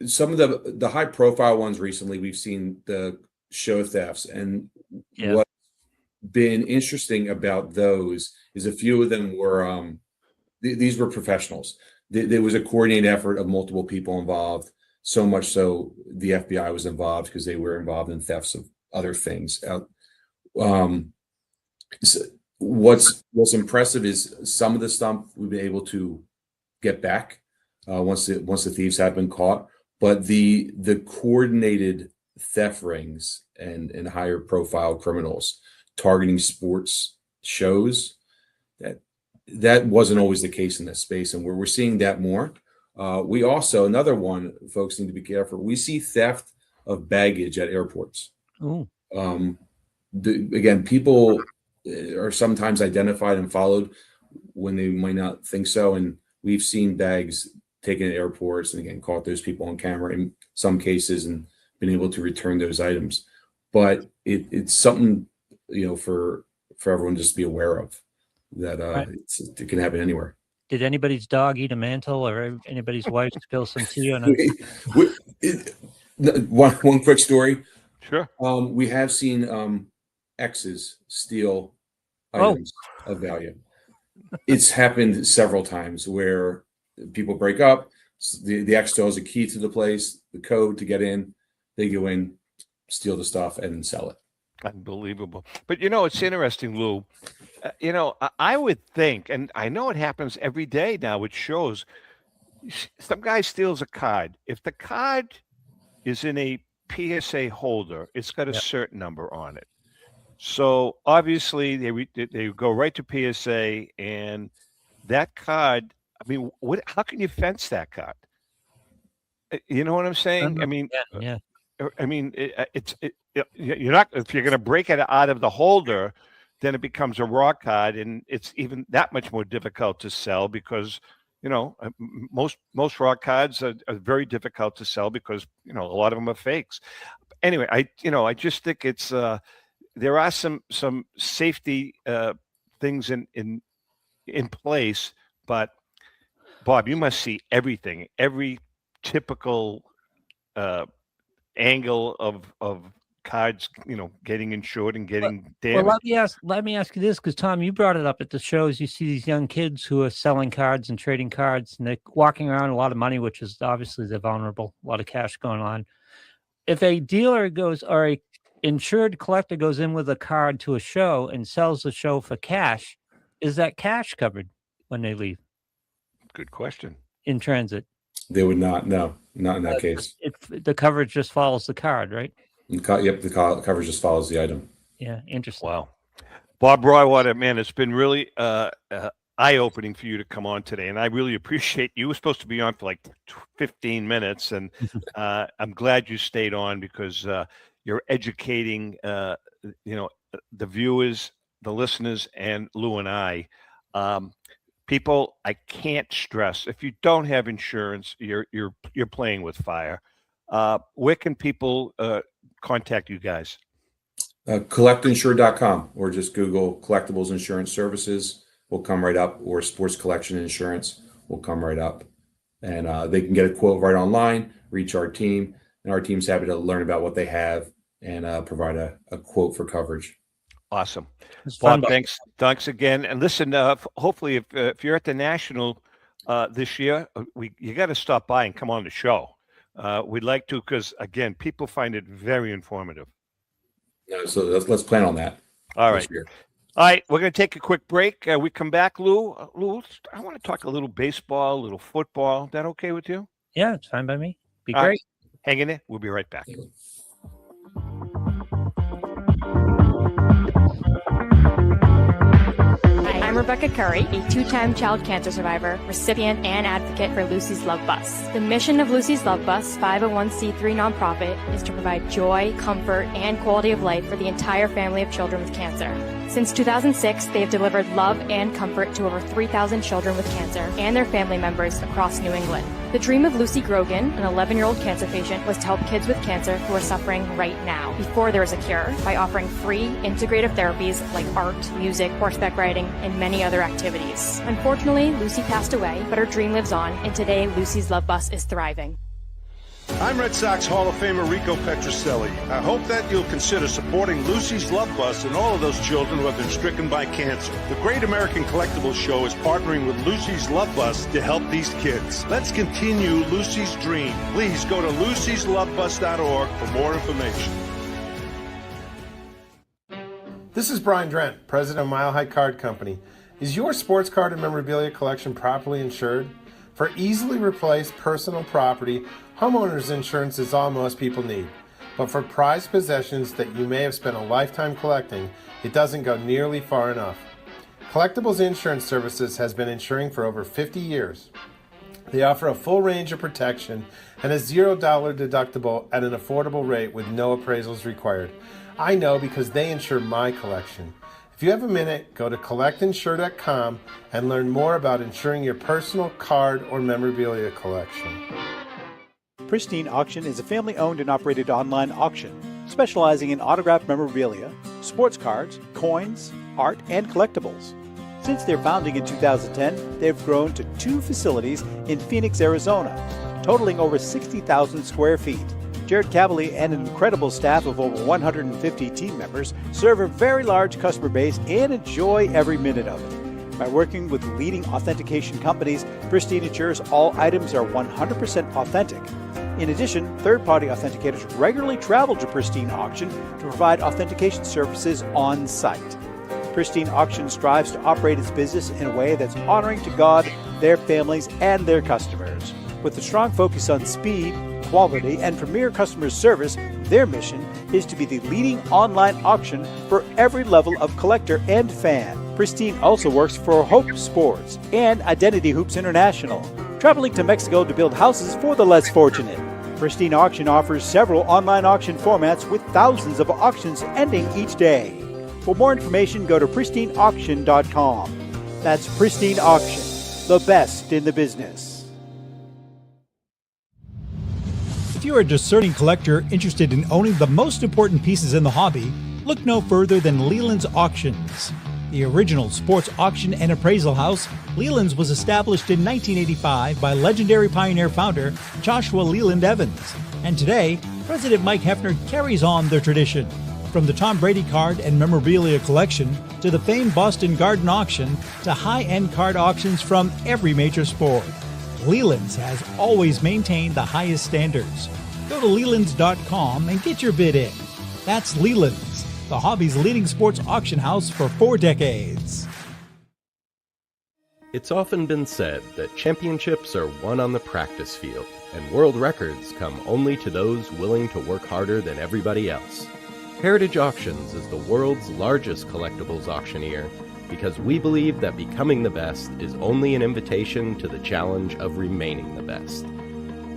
[SPEAKER 6] Some of the high profile ones recently, we've seen the show thefts, and what's been interesting about those is a few of them were these were professionals. There was a coordinated effort of multiple people involved, so much so the FBI was involved because they were involved in thefts of other things. What's impressive is some of the stuff we've been able to get back once the thieves have been caught, but the coordinated theft rings and higher profile criminals targeting sports shows, that that wasn't always the case in this space, and we're seeing that more. We also, another one, folks need to be careful. We see theft of baggage at airports.
[SPEAKER 5] Ooh.
[SPEAKER 6] Again, people are sometimes identified and followed when they might not think so, and we've seen bags taken at airports, and again, caught those people on camera in some cases, and been able to return those items. But it's something, for everyone just to be aware of, that right. It can happen anywhere.
[SPEAKER 5] Did anybody's dog eat a mantle, or anybody's wife spill some tea on it?
[SPEAKER 6] One quick story.
[SPEAKER 3] Sure.
[SPEAKER 6] We have seen exes steal items of value. It's happened several times where people break up. The ex still has a key to the place, the code to get in. They go in, steal the stuff, and sell it.
[SPEAKER 3] Unbelievable. But it's interesting, Lou. I would think, and I know it happens every day now with shows, some guy steals a card. If the card is in a PSA holder, it's got a certain number on it. So obviously they go right to PSA, and that card, I mean, how can you fence that card? You know what I'm saying? I mean,
[SPEAKER 5] yeah.
[SPEAKER 3] I mean, you're not, if you're going to break it out of the holder, then it becomes a raw card, and it's even that much more difficult to sell because, most raw cards are very difficult to sell because, a lot of them are fakes. Anyway, I just think it's, there are some safety things in place, but Bob, you must see everything, every typical angle of cards, getting insured and getting damaged.
[SPEAKER 5] Well, let me ask you this, because Tom, you brought it up at the shows. You see these young kids who are selling cards and trading cards, and they're walking around a lot of money, which is obviously they're vulnerable, a lot of cash going on. If a dealer goes, or a insured collector goes in with a card to a show and sells the show for cash, is that cash covered when they leave?
[SPEAKER 3] Good question.
[SPEAKER 5] In transit?
[SPEAKER 6] They would not. No, not in that case.
[SPEAKER 5] The coverage just follows the card, right?
[SPEAKER 6] Yep, the coverage just follows the item.
[SPEAKER 5] Yeah, interesting.
[SPEAKER 3] Wow. Bob Broadwater, man, it's been really eye-opening for you to come on today, and I really appreciate you. You were supposed to be on for like 15 minutes, and I'm glad you stayed on because you're educating, the viewers, the listeners, and Lou and I. People, I can't stress, if you don't have insurance, you're playing with fire. Where can people contact you guys?
[SPEAKER 6] Collectinsure.com, or just Google Collectibles Insurance Services will come right up, or Sports Collection Insurance will come right up. And they can get a quote right online, reach our team, and our team's happy to learn about what they have and provide a quote for coverage.
[SPEAKER 3] Awesome. Bob, thanks again. And listen, hopefully if you're at the National this year, you got to stop by and come on the show. We'd like to, because again, people find it very informative.
[SPEAKER 6] No, so let's plan on that.
[SPEAKER 3] All right. All right, we're going to take a quick break. We come back, Lou. Lou, I want to talk a little baseball, a little football. Is that okay with you?
[SPEAKER 5] Yeah, it's fine by me. Be
[SPEAKER 3] All
[SPEAKER 5] great.
[SPEAKER 3] right. Hang in there. We'll be right back.
[SPEAKER 7] I'm Rebecca Curry, a two-time child cancer survivor, recipient, and advocate for Lucy's Love Bus. The mission of Lucy's Love Bus, 501c3 nonprofit, is to provide joy, comfort, and quality of life for the entire family of children with cancer. Since 2006, they have delivered love and comfort to over 3,000 children with cancer and their family members across New England. The dream of Lucy Grogan, an 11-year-old cancer patient, was to help kids with cancer who are suffering right now, before there is a cure, by offering free, integrative therapies like art, music, horseback riding, and many other activities. Unfortunately, Lucy passed away, but her dream lives on, and today Lucy's Love Bus is thriving.
[SPEAKER 8] I'm Red Sox Hall of Famer Rico Petrocelli. I hope that you'll consider supporting Lucy's Love Bus and all of those children who have been stricken by cancer. The Great American Collectibles Show is partnering with Lucy's Love Bus to help these kids. Let's continue Lucy's dream. Please go to lucyslovebus.org for more information.
[SPEAKER 4] This is Brian Drent, president of Mile High Card Company. Is your sports card and memorabilia collection properly insured? For easily replaced personal property, homeowners insurance is all most people need. But for prized possessions that you may have spent a lifetime collecting, it doesn't go nearly far enough. Collectibles Insurance Services has been insuring for over 50 years. They offer a full range of protection and a $0 deductible at an affordable rate with no appraisals required. I know because they insure my collection. If you have a minute, go to collectinsure.com and learn more about insuring your personal card or memorabilia collection.
[SPEAKER 11] Pristine Auction is a family-owned and operated online auction specializing in autographed memorabilia, sports cards, coins, art, and collectibles. Since their founding in 2010, they've grown to 2 facilities in Phoenix, Arizona, totaling over 60,000 square feet. Jared Cavalier and an incredible staff of over 150 team members serve a very large customer base and enjoy every minute of it. By working with leading authentication companies, Pristine ensures all items are 100% authentic. In addition, third-party authenticators regularly travel to Pristine Auction to provide authentication services on site. Pristine Auction strives to operate its business in a way that's honoring to God, their families, and their customers. With a strong focus on speed, quality, and premier customer service, their mission is to be the leading online auction for every level of collector and fan. Pristine also works for Hope Sports and Identity Hoops International, traveling to Mexico to build houses for the less fortunate. Pristine Auction offers several online auction formats with thousands of auctions ending each day. For more information, go to pristineauction.com. That's Pristine Auction, the best in the business.
[SPEAKER 12] If you're a discerning collector interested in owning the most important pieces in the hobby, look no further than Leland's Auctions. The original sports auction and appraisal house, Leland's was established in 1985 by legendary Pioneer founder Joshua Leland Evans. And today, President Mike Hefner carries on their tradition. From the Tom Brady card and memorabilia collection to the famed Boston Garden Auction to high-end card auctions from every major sport, Leland's has always maintained the highest standards. Go to Lelands.com and get your bid in. That's Leland's, the hobby's leading sports auction house for 4 decades.
[SPEAKER 13] It's often been said that championships are won on the practice field, and world records come only to those willing to work harder than everybody else. Heritage Auctions is the world's largest collectibles auctioneer because we believe that becoming the best is only an invitation to the challenge of remaining the best.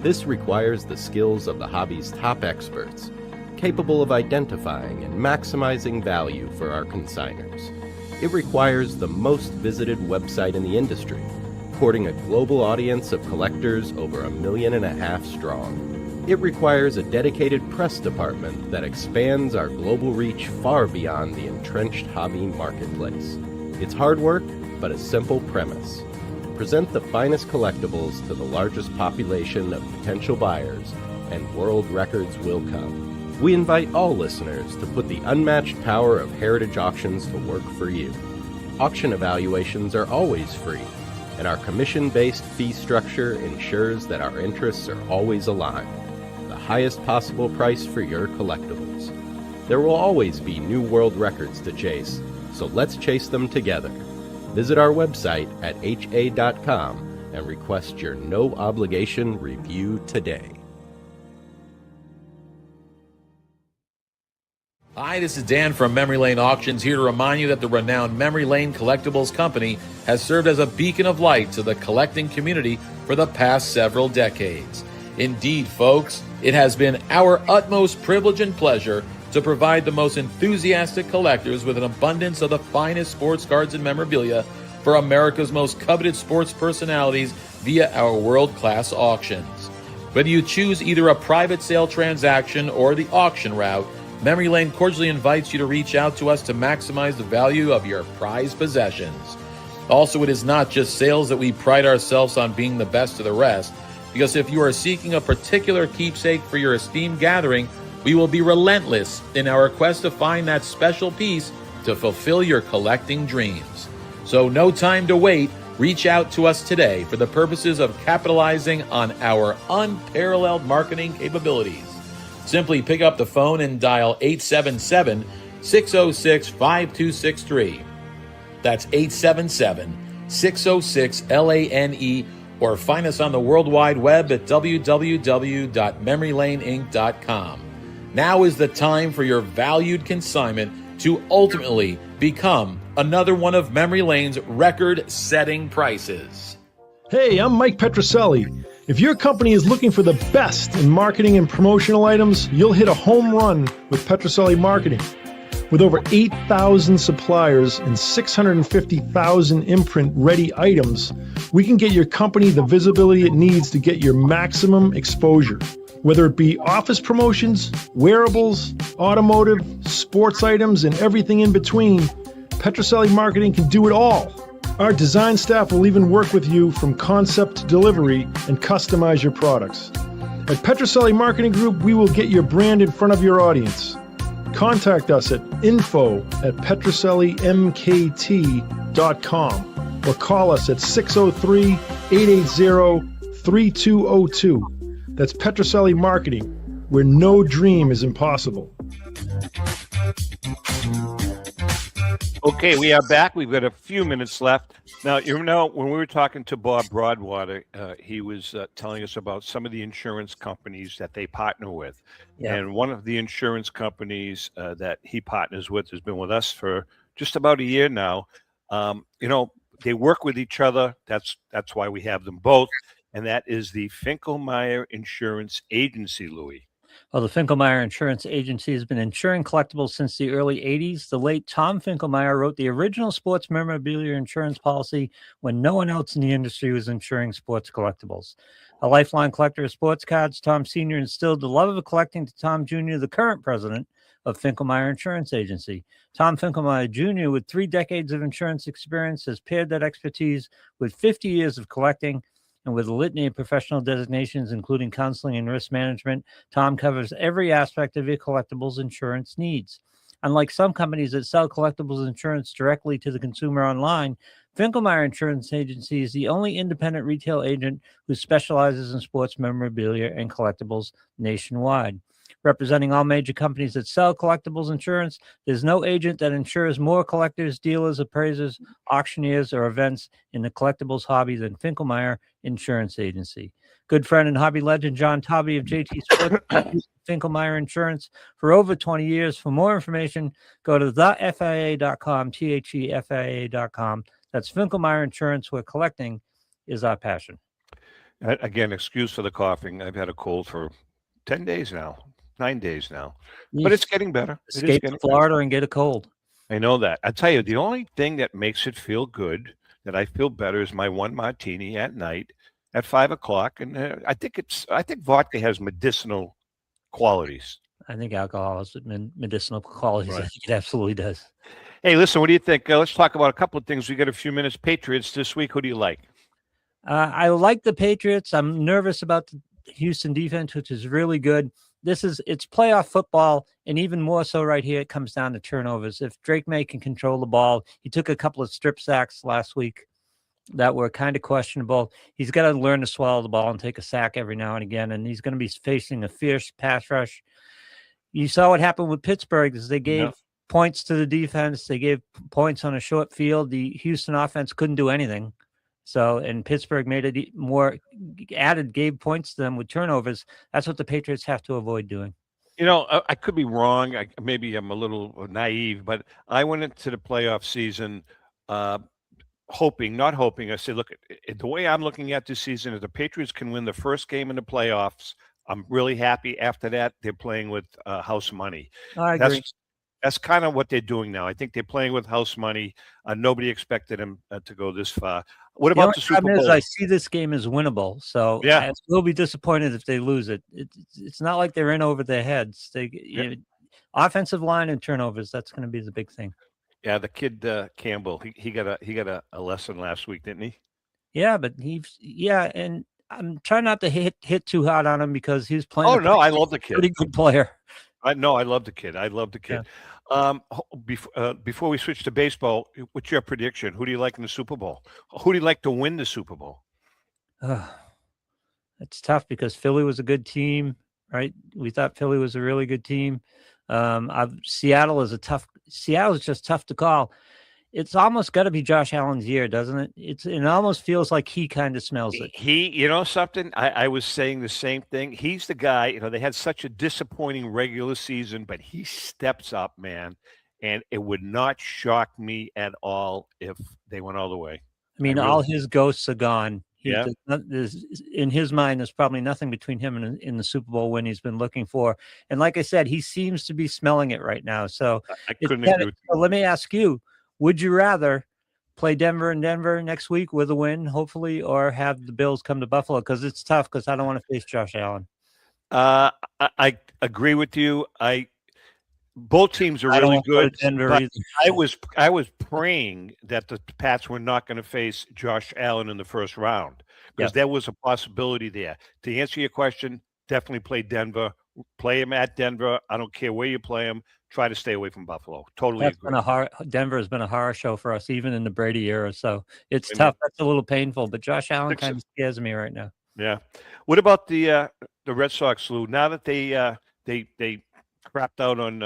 [SPEAKER 13] This requires the skills of the hobby's top experts, capable of identifying and maximizing value for our consigners. It requires the most visited website in the industry, courting a global audience of collectors over 1.5 million strong. It requires a dedicated press department that expands our global reach far beyond the entrenched hobby marketplace. It's hard work, but a simple premise. Present the finest collectibles to the largest population of potential buyers, and world records will come. We invite all listeners to put the unmatched power of Heritage Auctions to work for you. Auction evaluations are always free, and our commission-based fee structure ensures that our interests are always aligned. The highest possible price for your collectibles. There will always be new world records to chase, so let's chase them together. Visit our website at ha.com and request your no-obligation review today.
[SPEAKER 2] Hi, this is Dan from Memory Lane Auctions, here to remind you that the renowned Memory Lane Collectibles Company has served as a beacon of light to the collecting community for the past several decades. Indeed, folks, it has been our utmost privilege and pleasure to provide the most enthusiastic collectors with an abundance of the finest sports cards and memorabilia for America's most coveted sports personalities via our world-class auctions. Whether you choose either a private sale transaction or the auction route, Memory Lane cordially invites you to reach out to us to maximize the value of your prized possessions. Also, it is not just sales that we pride ourselves on being the best of the rest, because if you are seeking a particular keepsake for your esteemed gathering, we will be relentless in our quest to find that special piece to fulfill your collecting dreams. So no time to wait. Reach out to us today for the purposes of capitalizing on our unparalleled marketing capabilities. Simply pick up the phone and dial 877-606-5263. That's 877-606-LANE, or find us on the World Wide Web at www.memorylaneinc.com. Now is the time for your valued consignment to ultimately become another one of Memory Lane's record-setting prices.
[SPEAKER 14] Hey, I'm Mike Petroselli. If your company is looking for the best in marketing and promotional items, you'll hit a home run with Petroselli Marketing. With over 8,000 suppliers and 650,000 imprint-ready items, we can get your company the visibility it needs to get your maximum exposure. Whether it be office promotions, wearables, automotive, sports items, and everything in between, Petroselli Marketing can do it all. Our design staff will even work with you from concept to delivery and customize your products. At Petroselli Marketing Group, we will get your brand in front of your audience. Contact us at info@petrosellimkt.com or call us at 603-880-3202. That's Petroselli Marketing, where no dream is impossible.
[SPEAKER 3] Okay, we are back. We've got a few minutes left. Now, when we were talking to Bob Broadwater, he was telling us about some of the insurance companies that they partner with. Yeah. And one of the insurance companies that he partners with has been with us for just about a year now. They work with each other. That's why we have them both. And that is the Finkelmeyer Insurance Agency, Louis.
[SPEAKER 5] Well, the Finkelmeyer Insurance Agency has been insuring collectibles since the early 80s. The late Tom Finkelmeyer wrote the original sports memorabilia insurance policy when no one else in the industry was insuring sports collectibles. A lifelong collector of sports cards, Tom Sr. instilled the love of collecting to Tom Jr., the current president of Finkelmeyer Insurance Agency. Tom Finkelmeyer Jr., with 3 decades of insurance experience, has paired that expertise with 50 years of collecting. And with a litany of professional designations, including counseling and risk management, Tom covers every aspect of your collectibles insurance needs. Unlike some companies that sell collectibles insurance directly to the consumer online, Finkelmeyer Insurance Agency is the only independent retail agent who specializes in sports memorabilia and collectibles nationwide. Representing all major companies that sell collectibles insurance, there's no agent that insures more collectors, dealers, appraisers, auctioneers, or events in the collectibles hobby than Finkelmeyer Insurance Agency. Good friend and hobby legend John Tobby of JT Sports used Finkelmeyer Insurance for over 20 years. For more information, go to thefia.com, thefia.com. That's Finkelmeyer Insurance, where collecting is our passion.
[SPEAKER 3] Again, excuse for the coughing. I've had a cold for 10 days now. 9 days now, but it's getting better.
[SPEAKER 5] Escape to Florida and get a cold.
[SPEAKER 3] I know that. I tell you, the only thing that makes it feel good, that I feel better, is my one martini at night at 5 o'clock, and I think vodka has medicinal qualities.
[SPEAKER 5] I think alcohol has medicinal qualities. Right. I think it absolutely does.
[SPEAKER 3] Hey, listen, what do you think? Let's talk about a couple of things. We got a few minutes. Patriots this week. Who do you like?
[SPEAKER 5] I like the Patriots. I'm nervous about the Houston defense, which is really good. It's playoff football, and even more so right here, it comes down to turnovers. If Drake May can control the ball, he took a couple of strip sacks last week that were kind of questionable. He's got to learn to swallow the ball and take a sack every now and again, and he's going to be facing a fierce pass rush. You saw what happened with Pittsburgh is they gave points to the defense. They gave points on a short field. The Houston offense couldn't do anything. So, and Pittsburgh made it gave points to them with turnovers. That's what the Patriots have to avoid doing.
[SPEAKER 3] I could be wrong. Maybe I'm a little naive, but I went into the playoff season not hoping. I said, look, the way I'm looking at this season, if the Patriots can win the first game in the playoffs, I'm really happy. After that, they're playing with house money.
[SPEAKER 5] I agree.
[SPEAKER 3] That's kind of what they're doing now. I think they're playing with house money. Nobody expected them to go this far. What about the Super Bowl?
[SPEAKER 5] I see this game as winnable, so I will be disappointed if they lose it. It's not like they're in over their heads. Offensive line and turnovers, that's going to be the big thing.
[SPEAKER 3] Yeah, the kid Campbell, he got a lesson last week, didn't he?
[SPEAKER 5] Yeah, but and I'm trying not to hit too hard on him because he's playing.
[SPEAKER 3] Oh no, I love the kid.
[SPEAKER 5] Pretty good player.
[SPEAKER 3] I love the kid. Yeah. Before we switch to baseball, what's your prediction? Who do you like in the Super Bowl? Who do you like to win the Super Bowl?
[SPEAKER 5] It's tough because Philly was a good team, right? We thought Philly was a really good team. Seattle is just tough to call. It's almost got to be Josh Allen's year, doesn't it? It almost feels like he kind of smells it.
[SPEAKER 3] You know something? I was saying the same thing. He's the guy, they had such a disappointing regular season, but he steps up, man. and it would not shock me at all if they went all the way.
[SPEAKER 5] I mean, all his ghosts are gone.
[SPEAKER 3] Yeah.
[SPEAKER 5] In his mind, there's probably nothing between him and in the Super Bowl win he's been looking for. And like I said, he seems to be smelling it right now. So
[SPEAKER 3] I couldn't agree with
[SPEAKER 5] so let me ask you, would you rather play Denver in Denver next week with a win, hopefully, or have the Bills come to Buffalo? Because it's tough because I don't want to face Josh Allen.
[SPEAKER 3] I agree with you. Both teams are really good. But I was praying that the Pats were not going to face Josh Allen in the first round because there was a possibility there. To answer your question, definitely play Denver. Play him at Denver. I don't care where you play him. Try to stay away from Buffalo. Totally agree.
[SPEAKER 5] Denver has been a horror show for us, even in the Brady era. So it's tough. That's a little painful. But Josh Allen kind of scares me right now.
[SPEAKER 3] Yeah. What about the Red Sox, Lou? Now that they crapped out on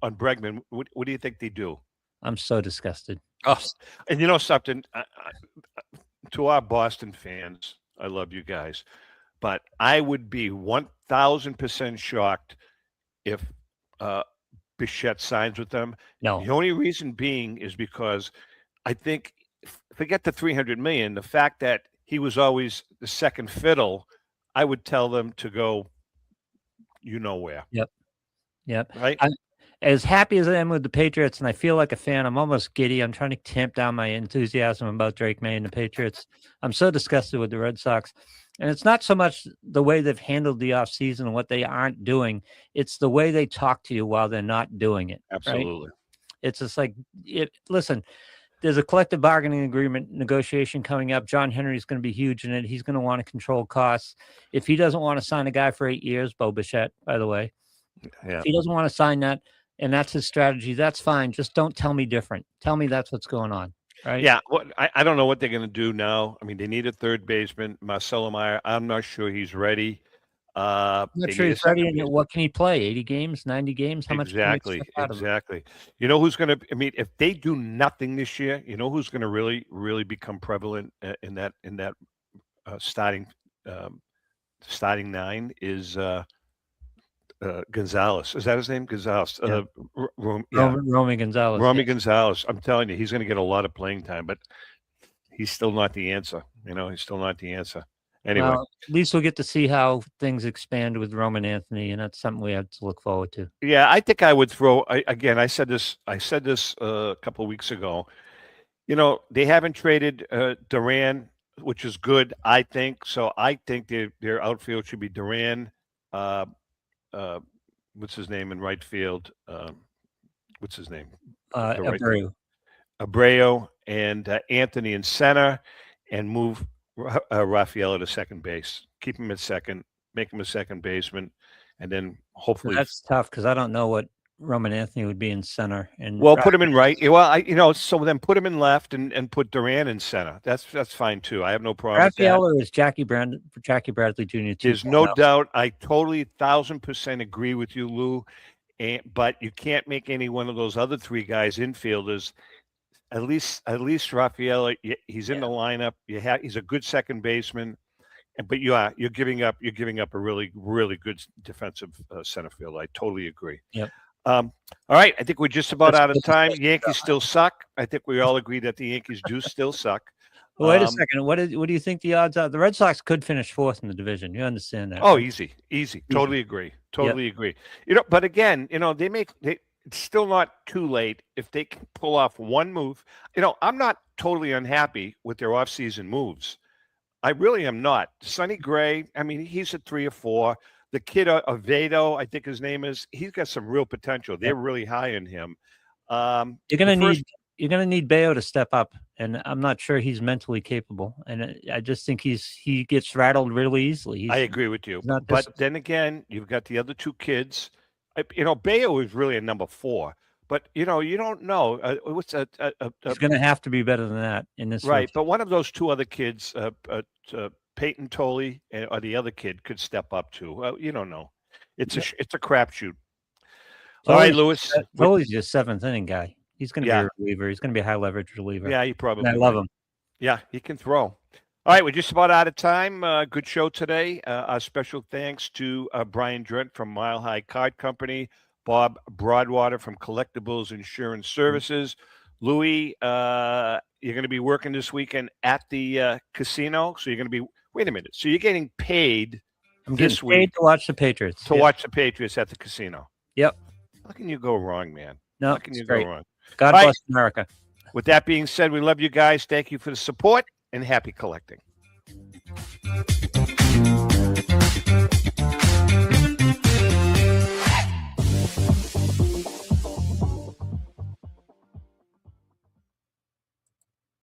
[SPEAKER 3] Bregman, what do you think they do?
[SPEAKER 5] I'm so disgusted.
[SPEAKER 3] Oh, and you know something, to our Boston fans, I love you guys, but I would be 1,000% shocked if Bichette signs with them.
[SPEAKER 5] No.
[SPEAKER 3] The only reason being is because I think, forget the $300 million, the fact that he was always the second fiddle, I would tell them to go, you know where.
[SPEAKER 5] Yep.
[SPEAKER 3] Right.
[SPEAKER 5] I'm as happy as I am with the Patriots, and I feel like a fan. I'm almost giddy. I'm trying to tamp down my enthusiasm about Drake May and the Patriots. I'm so disgusted with the Red Sox. And it's not so much the way they've handled the offseason and what they aren't doing. It's the way they talk to you while they're not doing it.
[SPEAKER 3] Absolutely.
[SPEAKER 5] Right? It's just like, listen, there's a collective bargaining agreement negotiation coming up. John Henry's going to be huge in it. He's going to want to control costs. If he doesn't want to sign a guy for 8 years, Bo Bichette, by the way, if he doesn't want to sign that, and that's his strategy, that's fine. Just don't tell me different. Tell me that's what's going on. Right?
[SPEAKER 3] Yeah. I don't know what they're going to do now. I mean, they need a third baseman. Marcelo Meyer, I'm not sure he's ready.
[SPEAKER 5] I'm not sure he's ready. What can he play? 80 games, 90 games? How much?
[SPEAKER 3] Exactly. You know who's going to? I mean, if they do nothing this year, you know who's going to really become prevalent in that starting nine is Gonzalez. Is that his name? Gonzalez.
[SPEAKER 5] Romy Gonzalez.
[SPEAKER 3] Romy Gonzalez. I'm telling you, he's going to get a lot of playing time, but he's still not the answer. He's still not the answer. Anyway,
[SPEAKER 5] well, at least we'll get to see how things expand with Roman Anthony, and that's something we have to look forward to.
[SPEAKER 3] Yeah, I think I would throw. I said this a couple of weeks ago. They haven't traded Duran, which is good, I think. So I think their outfield should be Duran. What's his name in right field? What's his name?
[SPEAKER 5] Abreu.
[SPEAKER 3] Abreu and Anthony in center, and move Rafael to second base. Keep him at second. Make him a second baseman, and then hopefully
[SPEAKER 5] that's tough because I don't know what Roman Anthony would be in center. And
[SPEAKER 3] put him in right. Well, so then put him in left and put Duran in center. That's fine too. I have no problem.
[SPEAKER 5] Rafael is Jackie Bradley Jr.
[SPEAKER 3] There's no doubt. I totally 1,000% agree with you, Lou. But you can't make any one of those other three guys infielders. At least Rafael, he's in the lineup. He's a good second baseman, but you're giving up a really, really good defensive center field. I totally agree.
[SPEAKER 5] Yep.
[SPEAKER 3] All right, I think we're just about out of time. Yankees still suck. I think we all agree that the Yankees do still suck.
[SPEAKER 5] Well, wait a second. What do you think the odds are? The Red Sox could finish fourth in the division. You understand that?
[SPEAKER 3] Oh, easy. Totally agree. Agree. But again, it's still not too late if they can pull off one move. I'm not totally unhappy with their offseason moves. I really am not. Sonny Gray, I mean, he's at 3 or 4. The kid Avedo, I think his name is, he's got some real potential. They're really high in him.
[SPEAKER 5] You're gonna need Bayo to step up, and I'm not sure he's mentally capable. And I just think he gets rattled really easily.
[SPEAKER 3] I agree with you. But then again, you've got the other two kids. Bayo is really a number 4, but you don't know
[SPEAKER 5] he's going to have to be better than that in this.
[SPEAKER 3] Right, but one of those two other kids, Peyton Tolley or the other kid, could step up too. You don't know. It's a crapshoot. All right, Lewis.
[SPEAKER 5] Tolley's your 7th inning guy. He's going to be a reliever. He's going to be a high leverage reliever.
[SPEAKER 3] Yeah, he probably.
[SPEAKER 5] And I love him.
[SPEAKER 3] Yeah, he can throw. All right, we're just about out of time. Good show today. Our special thanks to Brian Drent from Mile High Card Company. Bob Broadwater from Collectibles Insurance Services. Louis, you're going to be working this weekend at the casino. So you're going to be, wait a minute. So you're getting paid
[SPEAKER 5] I'm
[SPEAKER 3] this
[SPEAKER 5] getting paid
[SPEAKER 3] week
[SPEAKER 5] to watch the Patriots.
[SPEAKER 3] to watch the Patriots at the casino.
[SPEAKER 5] Yep.
[SPEAKER 3] How can you go wrong, man?
[SPEAKER 5] No,
[SPEAKER 3] How can
[SPEAKER 5] it's
[SPEAKER 3] you
[SPEAKER 5] great.
[SPEAKER 3] go wrong?
[SPEAKER 5] God
[SPEAKER 3] All
[SPEAKER 5] bless
[SPEAKER 3] right.
[SPEAKER 5] America.
[SPEAKER 3] With that being said, we love you guys. Thank you for the support and happy collecting.